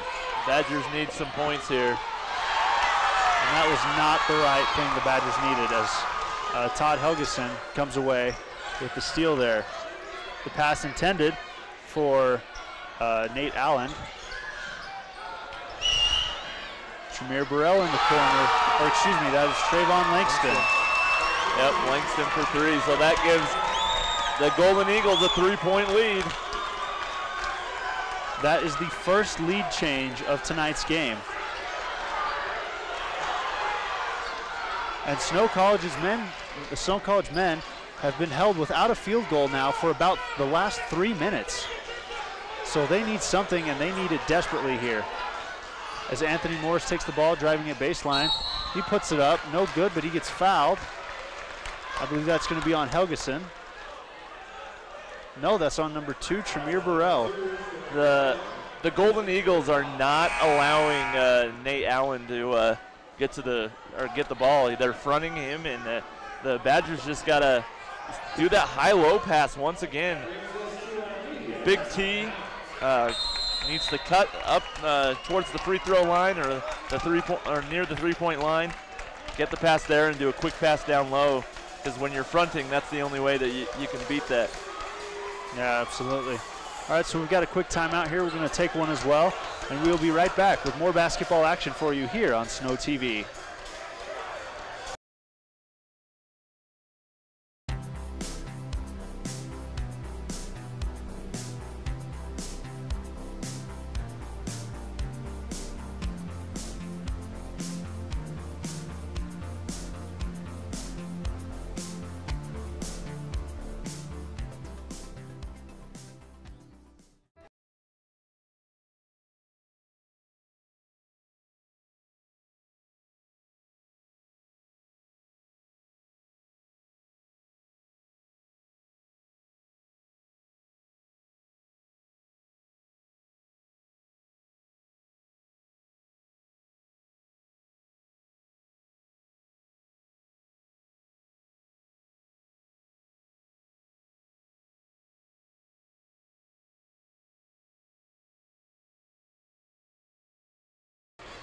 Badgers need some points here. And that was not the right thing the Badgers needed, as Todd Helgeson comes away with the steal there. The pass intended for Nate Allen. Tremere Burrell in the corner, or excuse me, that is Trayvon Langston. Yep, Langston for 3, so that gives the Golden Eagles a 3-point lead. That is the first lead change of tonight's game. And the Snow College men have been held without a field goal now for about the last 3 minutes. So they need something, and they need it desperately here. As Anthony Morris takes the ball, driving at baseline. He puts it up, no good, but he gets fouled. I believe that's going to be on Helgeson. No, that's on number 2, Tremere Burrell. The Golden Eagles are not allowing Nate Allen to get the ball. They're fronting him, and the Badgers just gotta do that high-low pass once again. Big T needs to cut up towards the free throw line or near the 3-point line. Get the pass there and do a quick pass down low, because when you're fronting, that's the only way that you can beat that. Yeah, absolutely. All right, so we've got a quick timeout here. We're going to take one as well, and we'll be right back with more basketball action for you here on Snow TV.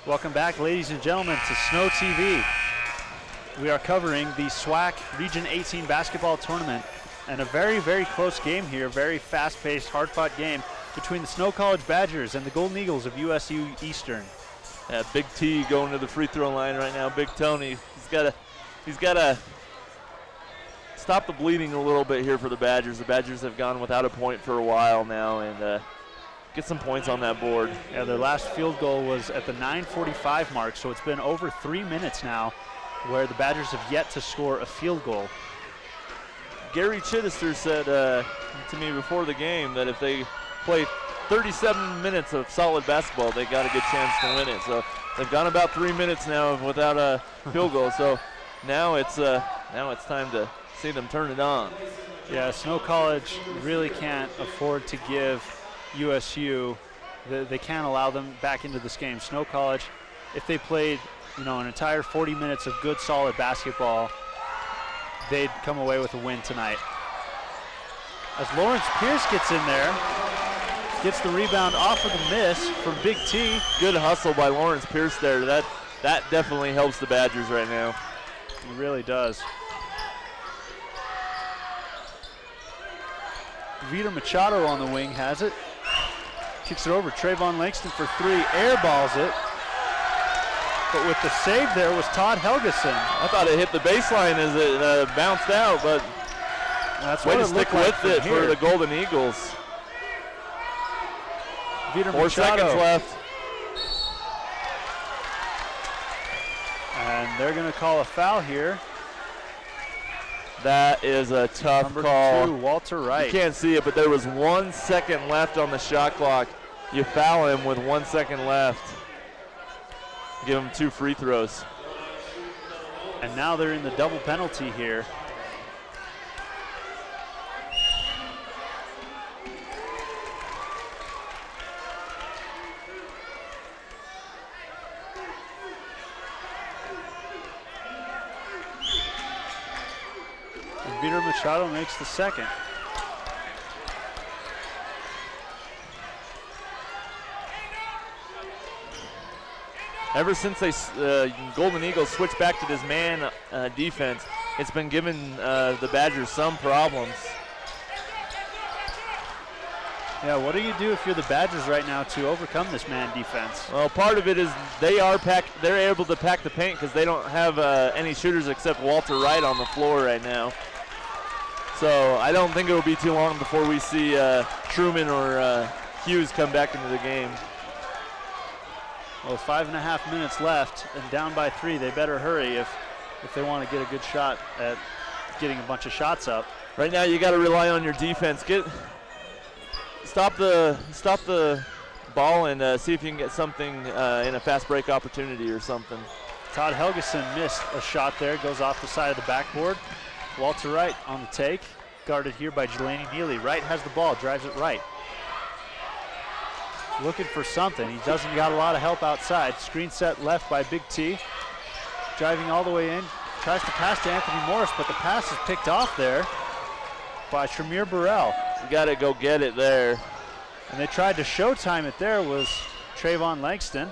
Welcome back, ladies and gentlemen, to Snow TV. We are covering the SWAC Region 18 basketball tournament, and a very, very close game here, very fast-paced, hard-fought game between the Snow College Badgers and the Golden Eagles of USU Eastern. Big T going to the free throw line right now. Big Tony, he's got to stop the bleeding a little bit here for the Badgers. The Badgers have gone without a point for a while now, and get some points on that board. Yeah, their last field goal was at the 9:45 mark, so it's been over 3 minutes now where the Badgers have yet to score a field goal. Gary Chittister said to me before the game that if they play 37 minutes of solid basketball, they got a good chance to win it. So they've gone about 3 minutes now without a field goal. So now it's time to see them turn it on. Yeah, Snow College really can't afford to give USU. They can't allow them back into this game. Snow College, if they played, an entire 40 minutes of good, solid basketball, they'd come away with a win tonight. As Lawrence Pierce gets in there, gets the rebound off of the miss from Big T. Good hustle by Lawrence Pierce there. That definitely helps the Badgers right now. It really does. Vito Machado on the wing has it. Kicks it over. Trayvon Langston for three. Airballs it. But with the save there was Todd Helgeson. I thought it hit the baseline as it bounced out, but that's way what to stick with it for the Golden Eagles. Vito 4 seconds left. And they're going to call a foul here. That is a tough Number call. 2, Walter Wright. You can't see it, but there was 1 second left on the shot clock. You foul him with 1 second left. Give him 2 free throws. And now they're in the double penalty here. And Vito Machado makes the second. Ever since Golden Eagles switched back to this man defense, it's been giving the Badgers some problems. Yeah, what do you do if you're the Badgers right now to overcome this man defense? Well, part of it is they're able to pack the paint because they don't have any shooters except Walter Wright on the floor right now. So I don't think it will be too long before we see Truman or Hughes come back into the game. Well, 5.5 minutes left and down by 3. They better hurry if they want to get a good shot at getting a bunch of shots up. Right now you got to rely on your defense. Stop the ball and see if you can get something in a fast break opportunity or something. Todd Helgeson missed a shot there. Goes off the side of the backboard. Walter Wright on the take. Guarded here by Jelani Neely. Wright has the ball. Drives it right. Looking for something. He doesn't got a lot of help outside. Screen set left by Big T. Driving all the way in. Tries to pass to Anthony Morris, but the pass is picked off there by Tremere Burrell. You got to go get it there. And they tried to showtime it there was Trayvon Langston.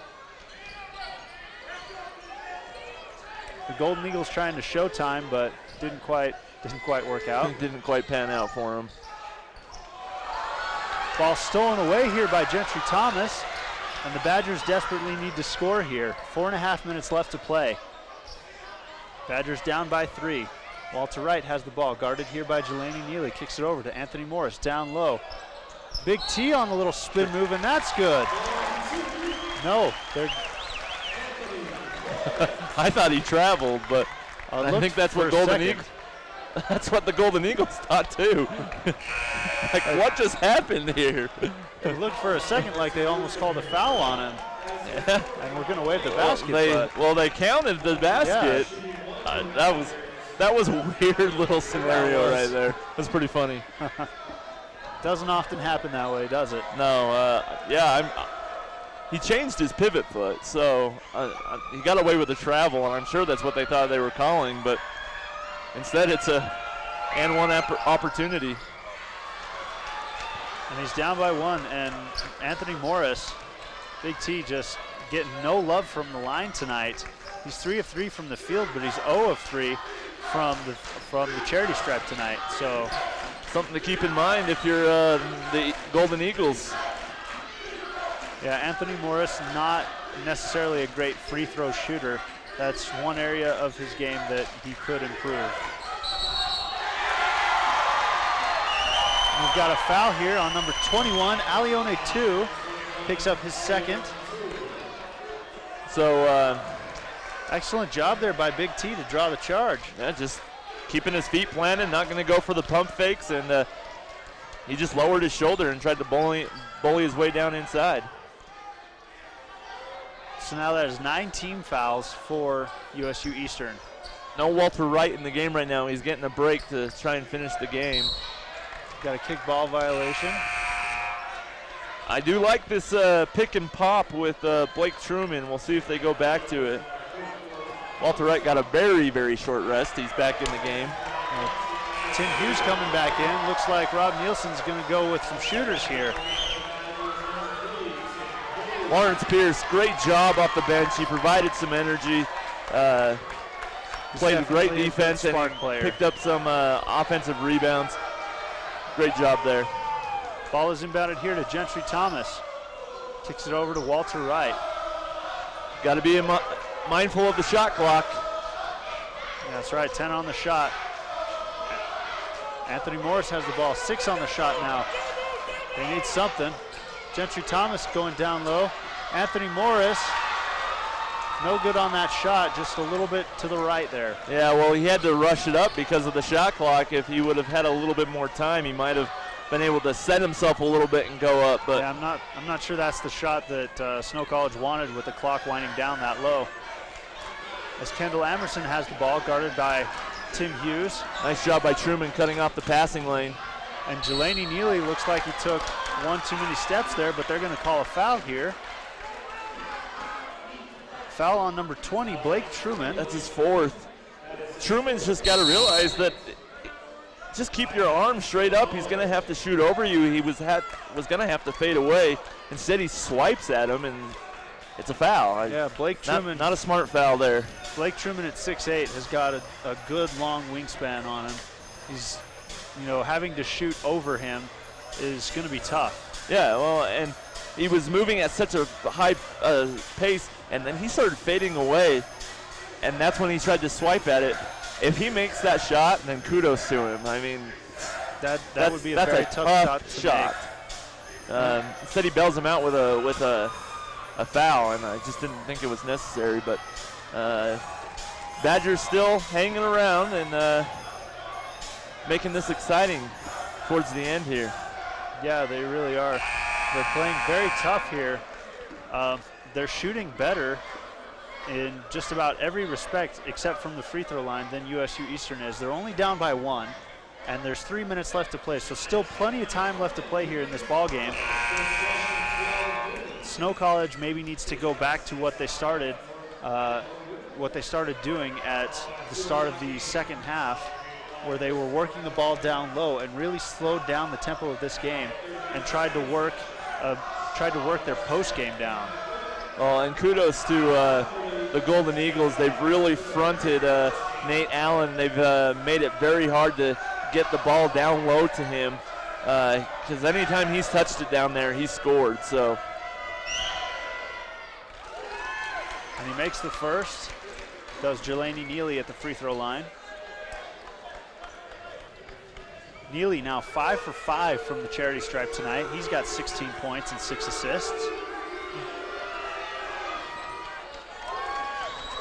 The Golden Eagles trying to showtime, but didn't quite work out. Didn't quite pan out for him. Ball stolen away here by Gentry Thomas, and the Badgers desperately need to score here. 4.5 minutes left to play. Badgers down by 3. Walter Wright has the ball, guarded here by Jelani Neely. Kicks it over to Anthony Morris, down low. Big T on the little spin move, and that's good. No, they're... I thought he traveled, but I think that's what Golden Eagles... That's what the Golden Eagles thought too. Like, what just happened here? It looked for a second like they almost called a foul on him. Yeah. And we're going to wave the basket. Well, they counted the basket. Yeah. That was a weird little scenario right there. That's pretty funny. Doesn't often happen that way, does it? No. He changed his pivot foot, so he got away with the travel, and I'm sure that's what they thought they were calling, but instead it's a and one opportunity. And he's down by 1, and Anthony Morris, Big T, just getting no love from the line tonight. He's 3 of 3 from the field, but he's 0 of 3 from the charity stripe tonight. So something to keep in mind if you're the Golden Eagles. Yeah, Anthony Morris, not necessarily a great free throw shooter. That's one area of his game that he could improve. we've got a foul here on number 21, Alione 2, picks up his second. So excellent job there by Big T to draw the charge. Yeah, just keeping his feet planted, not going to go for the pump fakes, and he just lowered his shoulder and tried to bully his way down inside. So now that is 9 team fouls for USU Eastern. No Walter Wright in the game right now. He's getting a break to try and finish the game. Got a kickball violation. I do like this pick and pop with Blake Truman. We'll see if they go back to it. Walter Wright got a very, very short rest. He's back in the game. Tim Hughes coming back in. Looks like Rob Nielsen's going to go with some shooters here. Lawrence Pierce, great job off the bench. He provided some energy. Played a great defense and picked up some offensive rebounds. Great job there. Ball is inbounded here to Gentry Thomas. Kicks it over to Walter Wright. Got to be mindful of the shot clock. Yeah, that's right, 10 on the shot. Anthony Morris has the ball, 6 on the shot now. They need something. Gentry Thomas going down low. Anthony Morris, no good on that shot, just a little bit to the right there. Yeah, well, he had to rush it up because of the shot clock. If he would have had a little bit more time, he might have been able to set himself a little bit and go up. But yeah, I'm not sure that's the shot that Snow College wanted with the clock winding down that low. As Kendall Amerson has the ball, guarded by Tim Hughes. Nice job by Truman cutting off the passing lane. And Jelani Neely looks like he took one too many steps there, but they're going to call a foul here. Foul on number 20, Blake Truman. That's his 4th. Truman's just got to realize that just keep your arm straight up. He's going to have to shoot over you. He was going to have to fade away. Instead, he swipes at him, and it's a foul. Yeah, Blake Truman. Not a smart foul there. Blake Truman at 6'8" has got a good long wingspan on him. He's, having to shoot over him is going to be tough. Yeah, well, and he was moving at such a high pace, and then he started fading away, and that's when he tried to swipe at it. If he makes that shot, then kudos to him. I mean, that would be a very tough shot to make. Instead, he bails him out with a foul, and I just didn't think it was necessary. But Badgers still hanging around and making this exciting towards the end here. Yeah, they really are. They're playing very tough here. They're shooting better in just about every respect except from the free throw line than USU Eastern is. They're only down by 1, and there's 3 minutes left to play, so still plenty of time left to play here in this ball game. Snow College maybe needs to go back to what they started doing at the start of the second half, where they were working the ball down low and really slowed down the tempo of this game and tried to work their post game down. Well, and kudos to the Golden Eagles. They've really fronted Nate Allen. They've made it very hard to get the ball down low to him, because anytime he's touched it down there, he's scored. So. And he makes the first. Does Jelani Neely at the free throw line. Neely now 5 for 5 from the charity stripe tonight. He's got 16 points and 6 assists.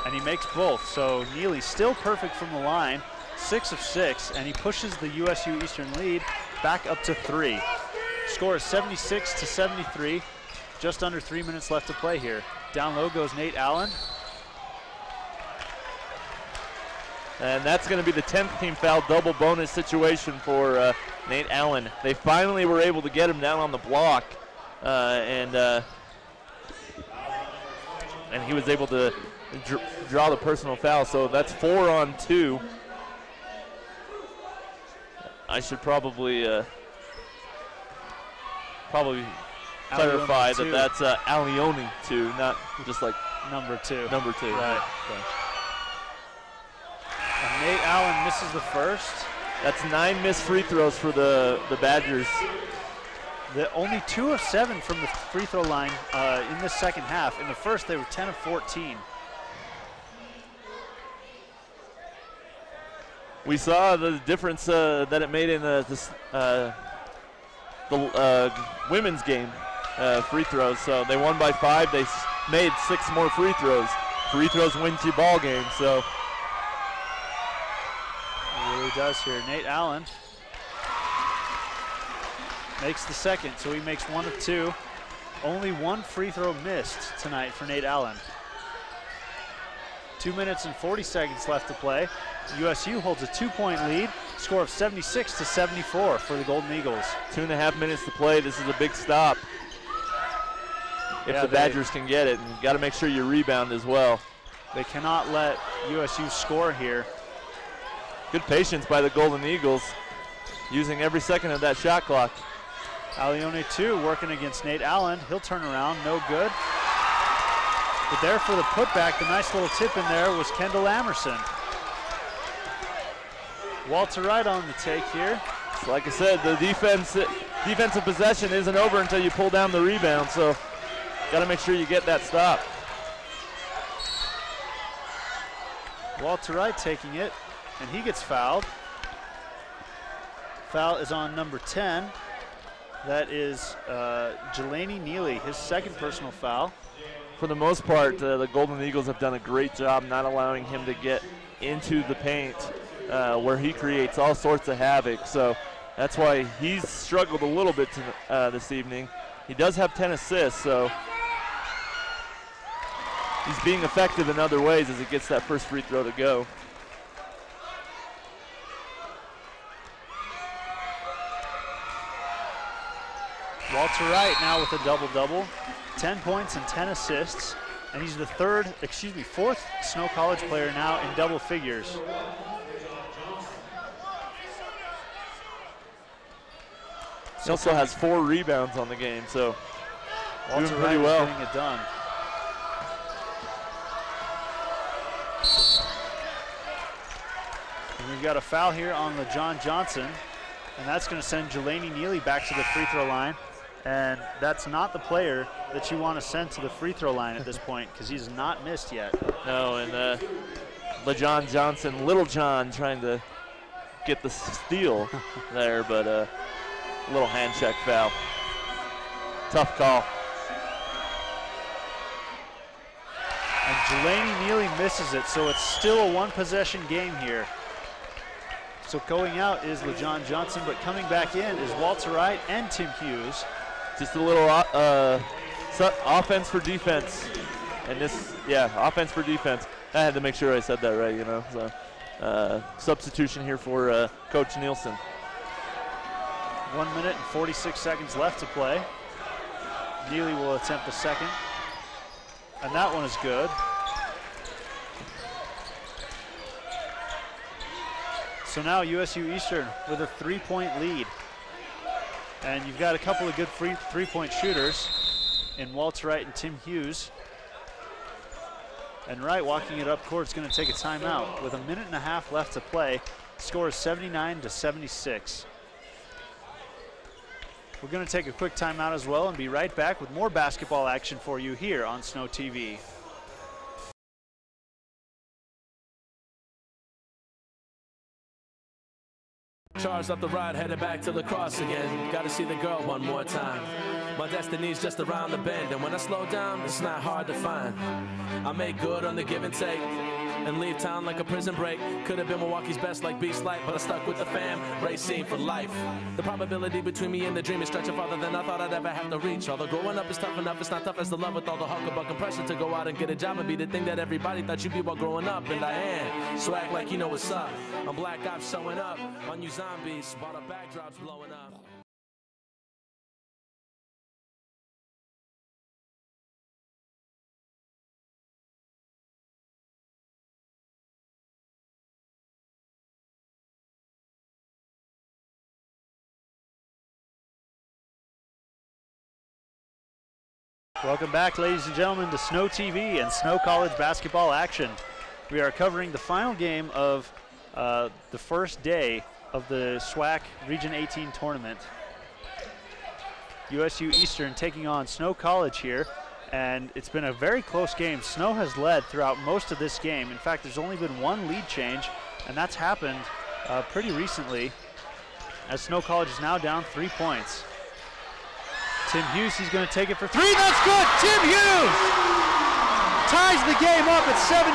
And he makes both, so Neely still perfect from the line, 6 of 6, and he pushes the USU Eastern lead back up to 3. Score is 76-73, just under 3 minutes left to play here. Down low goes Nate Allen. And that's going to be the 10th team foul, double bonus situation for Nate Allen. They finally were able to get him down on the block, and he was able to draw the personal foul. So that's 4 on 2. I should probably clarify that that's Alione 2, not just like number 2. Number 2. Right. Okay. And Nate Allen misses the first. That's 9 missed free throws for the Badgers. Only 2 of 7 from the free throw line in the second half. In the first, they were 10 of 14. We saw the difference that it made in the the women's game free throws. So they won by 5. They made 6 more free throws. Free throws wins your ball game. So he really does here. Nate Allen makes the second, so he makes 1 of 2. Only 1 free throw missed tonight for Nate Allen. 2 minutes and 40 seconds left to play. USU holds a 2-point lead, score of 76-74 for the Golden Eagles. 2.5 minutes to play. This is a big stop if the Badgers can get it, and you've got to make sure you rebound as well. They cannot let USU score here. Good patience by the Golden Eagles, using every second of that shot clock. Alione 2 working against Nate Allen. He'll turn around, no good. But there for the putback, the nice little tip in there was Kendall Amerson. Walter Wright on the take here. So like I said, the defensive possession isn't over until you pull down the rebound, so got to make sure you get that stop. Walter Wright taking it, and he gets fouled. Foul is on number 10. That is Jelani Neely, his second personal foul. For the most part, the Golden Eagles have done a great job not allowing him to get into the paint where he creates all sorts of havoc. So that's why he's struggled a little bit this evening. He does have 10 assists, so he's being effective in other ways as he gets that first free throw to go. Walter Wright now with a double-double, 10 points and 10 assists, and he's the fourth Snow College player now in double figures. He also has 4 rebounds on the game, so Walter doing pretty Wright well. is getting it done. And we've got a foul here on LaJohn Johnson, and that's going to send Jelani Neely back to the free throw line. And that's not the player that you want to send to the free throw line at this point, because he's not missed yet. No, and LaJohn Johnson, Little John, trying to get the steal there, but a little hand check foul. Tough call. And Jelani Neely misses it, so it's still a 1-possession game here. So going out is LaJohn Johnson, but coming back in is Walter Wright and Tim Hughes. Just a little offense for defense. And this, offense for defense. I had to make sure I said that right, you know. So substitution here for Coach Nielsen. 1 minute and 46 seconds left to play. Neely will attempt the second. And that one is good. So now USU Eastern with a 3-point lead. And you've got a couple of good three-point shooters in Walter Wright and Tim Hughes. And Wright walking it up court is going to take a timeout with 1.5 minutes left to play. Score is 79-76. We're going to take a quick timeout as well and be right back with more basketball action for you here on Snow TV. Charged up the ride, headed back to the cross again. Gotta see the girl one more time. My destiny's just around the bend, and when I slow down, it's not hard to find. I make good on the give and take, and leave town like a prison break. Could have been Milwaukee's best like Beast Light, but I stuck with the fam, racing for life. The probability between me and the dream is stretching farther than I thought I'd ever have to reach. Although growing up is tough enough, it's not tough as the love with all the hucklebuck and pressure to go out and get a job and be the thing that everybody thought you'd be while growing up, and I am. SWAC like you know what's up. I'm Black Ops showing up on you zombies while the backdrop's blowing up. Welcome back, ladies and gentlemen, to Snow TV and Snow College basketball action. We are covering the final game of the first day of the SWAC Region 18 tournament. USU Eastern taking on Snow College here, and it's been a very close game. Snow has led throughout most of this game. In fact, there's only been one lead change, and that's happened pretty recently, as Snow College is now down 3 points. Tim Hughes, he's going to take it for three. That's good. Tim Hughes ties the game up at 79.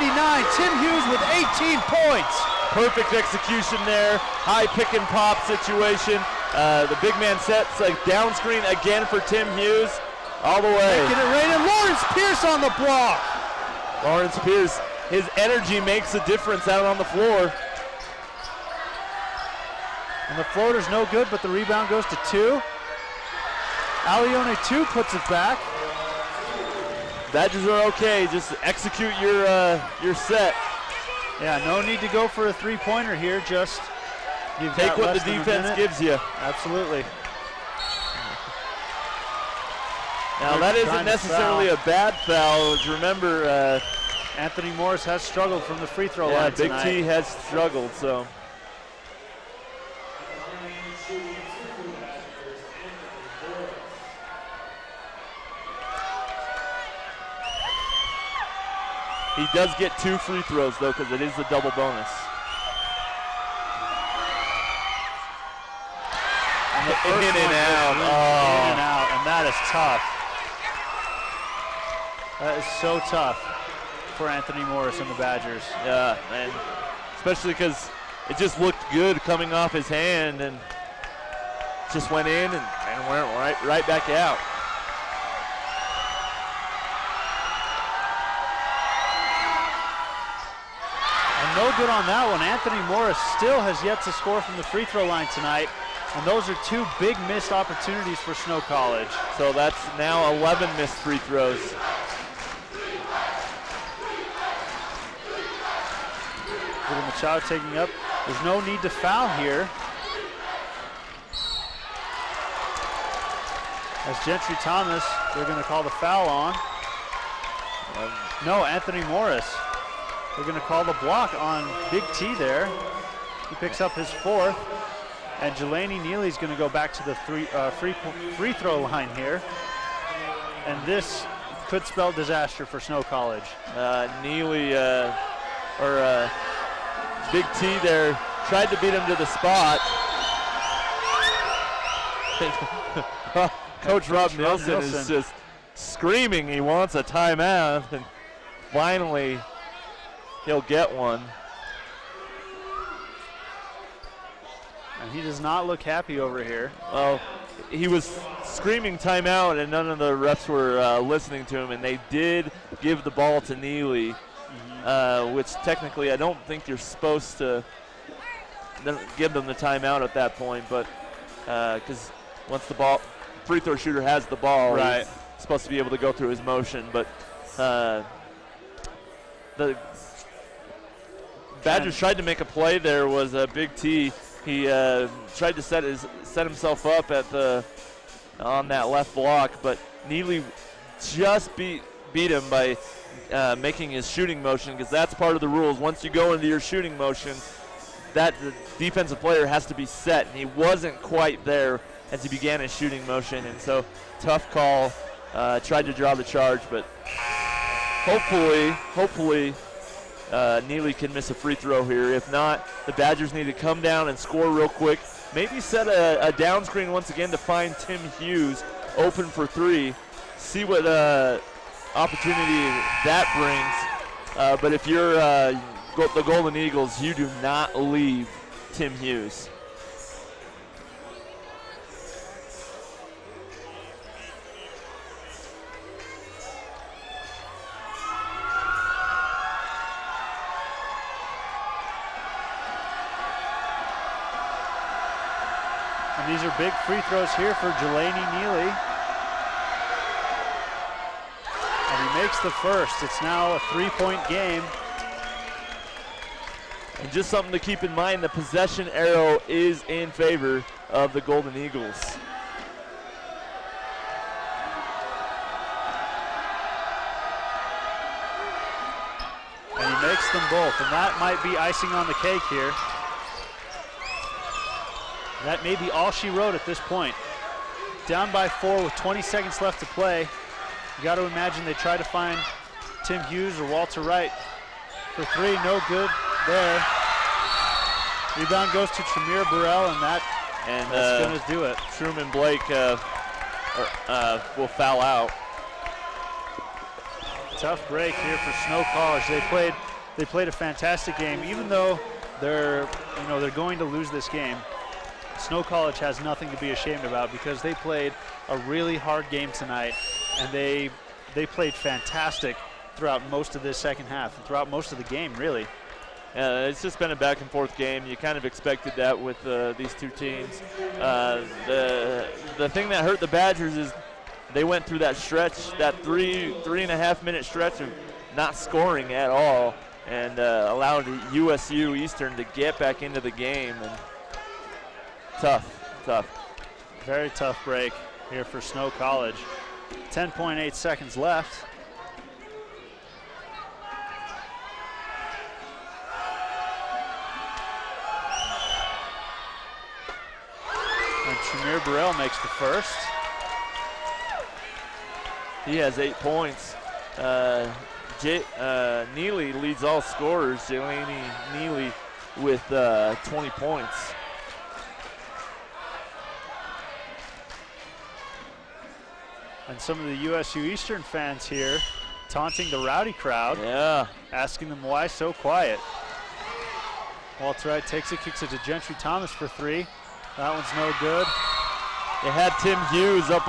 Tim Hughes with 18 points. Perfect execution there. High pick and pop situation. The big man sets a down screen again for Tim Hughes. All the way. Making it rain, and Lawrence Pierce on the block. Lawrence Pierce, his energy makes a difference out on the floor. And the floater's no good, but the rebound goes to 2. Alione 2 puts it back. Badgers are okay. Just execute your set. Yeah, no need to go for a three-pointer here. Just take what the defense gives you. Absolutely. Now that isn't necessarily a bad foul. Remember, Anthony Morris has struggled from the free throw line Big tonight. T has struggled, so. He does get 2 free throws, though, because it is a double bonus. In and out. In and out, and that is tough. That is so tough for Anthony Morris and the Badgers. Yeah, and especially because it just looked good coming off his hand and just went in and went right back out. No good on that one. Anthony Morris still has yet to score from the free throw line tonight, and those are 2 big missed opportunities for Snow College. So that's now 11 missed free throws. Little Machado taking up. There's no need to foul here. As Gentry Thomas, they're going to call the foul on. No, Anthony Morris. They're going to call the block on Big T there. He picks up his 4th. And Jelani Neely's going to go back to the free throw line here. And this could spell disaster for Snow College. Neely, Big T there, tried to beat him to the spot. Coach Rob Nilsson is just screaming he wants a timeout. And finally, he'll get one. And he does not look happy over here. Well, he was screaming timeout, and none of the refs were listening to him, and they did give the ball to Neely, which technically I don't think you're supposed to give them the timeout at that point, but because once the free throw shooter has the ball, right, he's supposed to be able to go through his motion, but the Badgers tried to make a play. There was a Big T. He tried to set himself up on that left block, but Neely just beat him by making his shooting motion, because that's part of the rules. Once you go into your shooting motion, the defensive player has to be set, and he wasn't quite there as he began his shooting motion, and so tough call. Tried to draw the charge, but hopefully Neely can miss a free throw here. If not, the Badgers need to come down and score real quick. Maybe set a down screen once again to find Tim Hughes open for 3. See what opportunity that brings. But if you're the Golden Eagles, you do not leave Tim Hughes. These are big free throws here for Jelani Neely. And he makes the first. It's now a 3-point game. And just something to keep in mind, the possession arrow is in favor of the Golden Eagles. And he makes them both, and that might be icing on the cake here. That may be all she wrote at this point. Down by 4 with 20 seconds left to play. You got to imagine they try to find Tim Hughes or Walter Wright for 3. No good there. Rebound goes to Tremere Burrell, and that's going to do it. Truman Blake will foul out. Tough break here for Snow College. They played a fantastic game, even though they're going to lose this game. Snow College has nothing to be ashamed about because they played a really hard game tonight, and they played fantastic throughout most of this second half and throughout most of the game, really. It's just been a back and forth game. You kind of expected that with these two teams. The thing that hurt the Badgers is they went through that stretch, that 3.5 minute stretch of not scoring at all, and allowed USU Eastern to get back into the game. And tough. Very tough break here for Snow College. 10.8 seconds left. And Tremere Burrell makes the first. He has 8 points. Neely leads all scorers. Jelani Neely with 20 points. And some of the USU Eastern fans here taunting the Rowdy crowd. Yeah. Asking them why so quiet. Walter Wright takes it, kicks it to Gentry Thomas for 3. That one's no good. They had Tim Hughes up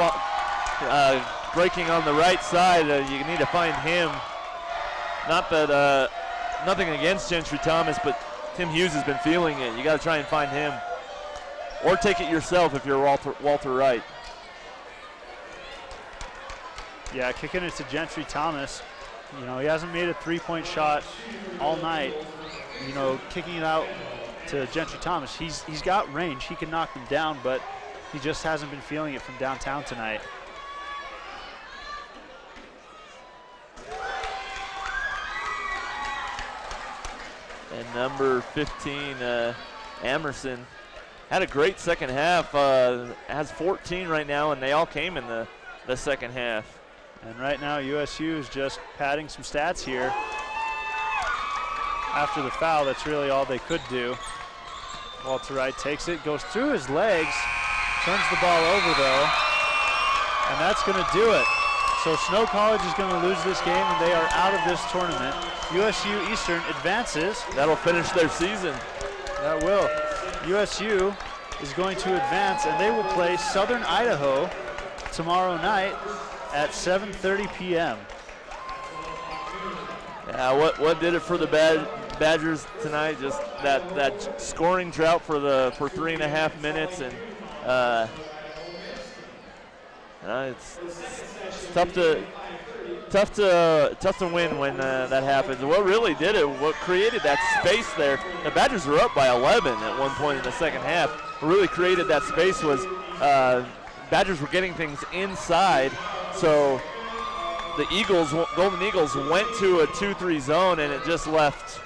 breaking on the right side. You need to find him. Not that, nothing against Gentry Thomas, but Tim Hughes has been feeling it. You got to try and find him. Or take it yourself if you're Walter Wright. Yeah, kicking it to Gentry Thomas. You know, he hasn't made a three-point shot all night. You know, kicking it out to Gentry Thomas. He's got range. He can knock them down, but he just hasn't been feeling it from downtown tonight. And number 15, Emerson, had a great second half. Has 14 right now, and they all came in the second half. And right now, USU is just padding some stats here. After the foul, that's really all they could do. Walter Wright takes it, goes through his legs, turns the ball over though, and that's going to do it. So Snow College is going to lose this game, and they are out of this tournament. USU Eastern advances. That'll finish their season. That will. USU is going to advance, and they will play Southern Idaho tomorrow night at 7:30 p.m. Yeah, what did it for the Badgers tonight? Just that scoring drought for 3.5 minutes, and it's tough to win when that happens. What really did it? What created that space there? The Badgers were up by 11 at one point in the second half. What really created that space was Badgers were getting things inside. So the Golden Eagles went to a 2-3 zone, and it just left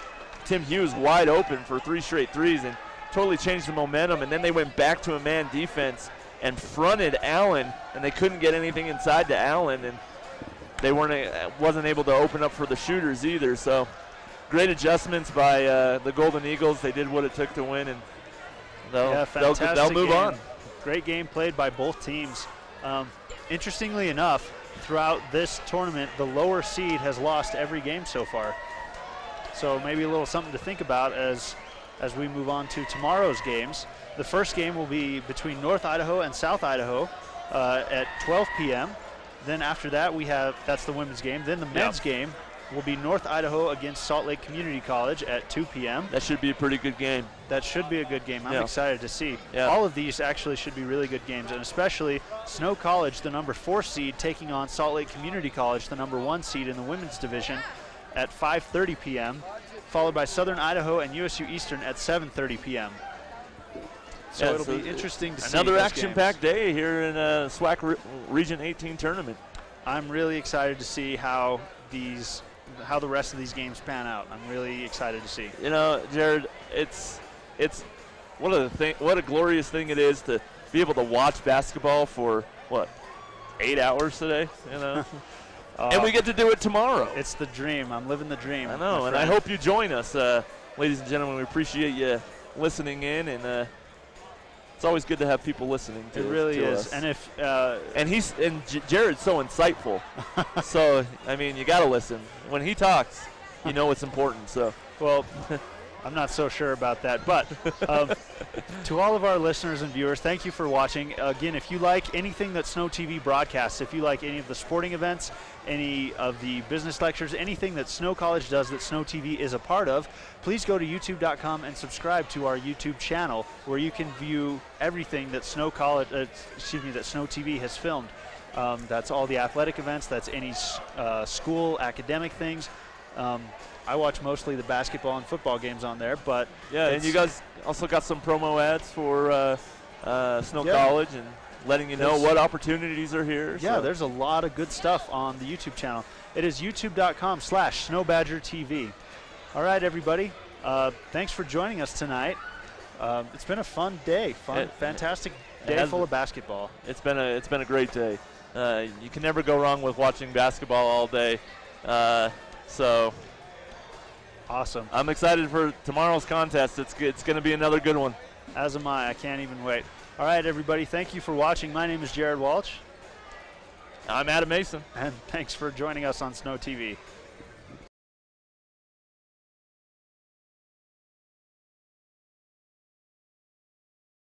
Tim Hughes wide open for 3 straight threes and totally changed the momentum. And then they went back to a man defense and fronted Allen, and they couldn't get anything inside to Allen, and they wasn't able to open up for the shooters either. So great adjustments by the Golden Eagles. They did what it took to win, and they'll move on. Great game played by both teams. Interestingly enough, throughout this tournament, the lower seed has lost every game so far. So maybe a little something to think about as we move on to tomorrow's games. The first game will be between North Idaho and South Idaho at 12 p.m. Then after that, that's the women's game. Then the men's game will be North Idaho against Salt Lake Community College at 2 p.m. That should be a pretty good game. That should be a good game. I'm excited to see. Yeah. All of these actually should be really good games, and especially Snow College, the number 4 seed, taking on Salt Lake Community College, the number 1 seed in the women's division, at 5:30 p.m., followed by Southern Idaho and USU Eastern at 7:30 p.m. So it'll be interesting to see. Another action-packed day here in SWAC Region 18 tournament. I'm really excited to see how the rest of these games pan out. I'm really excited to see. You know, Jared, it's what a glorious thing it is to be able to watch basketball for 8 hours today, you know. And we get to do it tomorrow. It's the dream. I'm living the dream. I know, and I hope you join us, ladies and gentlemen. We appreciate you listening in, and It's always good to have people listening to It really to is. us. And if Jared's so insightful. So I mean, you got to listen. When he talks, you know it's important. So well, I'm not so sure about that. But to all of our listeners and viewers, thank you for watching. Again, if you like anything that Snow TV broadcasts, if you like any of the sporting events, any of the business lectures, anything that Snow College does that Snow TV is a part of, please go to youtube.com and subscribe to our YouTube channel, where you can view everything that Snow TV has filmed. That's all the athletic events. That's any school academic things. I watch mostly the basketball and football games on there, but yeah, and you guys also got some promo ads for Snow College and letting you know what opportunities are here. Yeah, so. there's a lot of good stuff on the YouTube channel. It is youtube.com/SnowBadgerTV. All right, everybody. Thanks for joining us tonight. It's been a fun day, fantastic day full of basketball. It's been a great day. You can never go wrong with watching basketball all day. So awesome. I'm excited for tomorrow's contest. It's going to be another good one. As am I. I can't even wait. All right, everybody. Thank you for watching. My name is Jared Walsh. I'm Adam Mason. And thanks for joining us on Snow TV.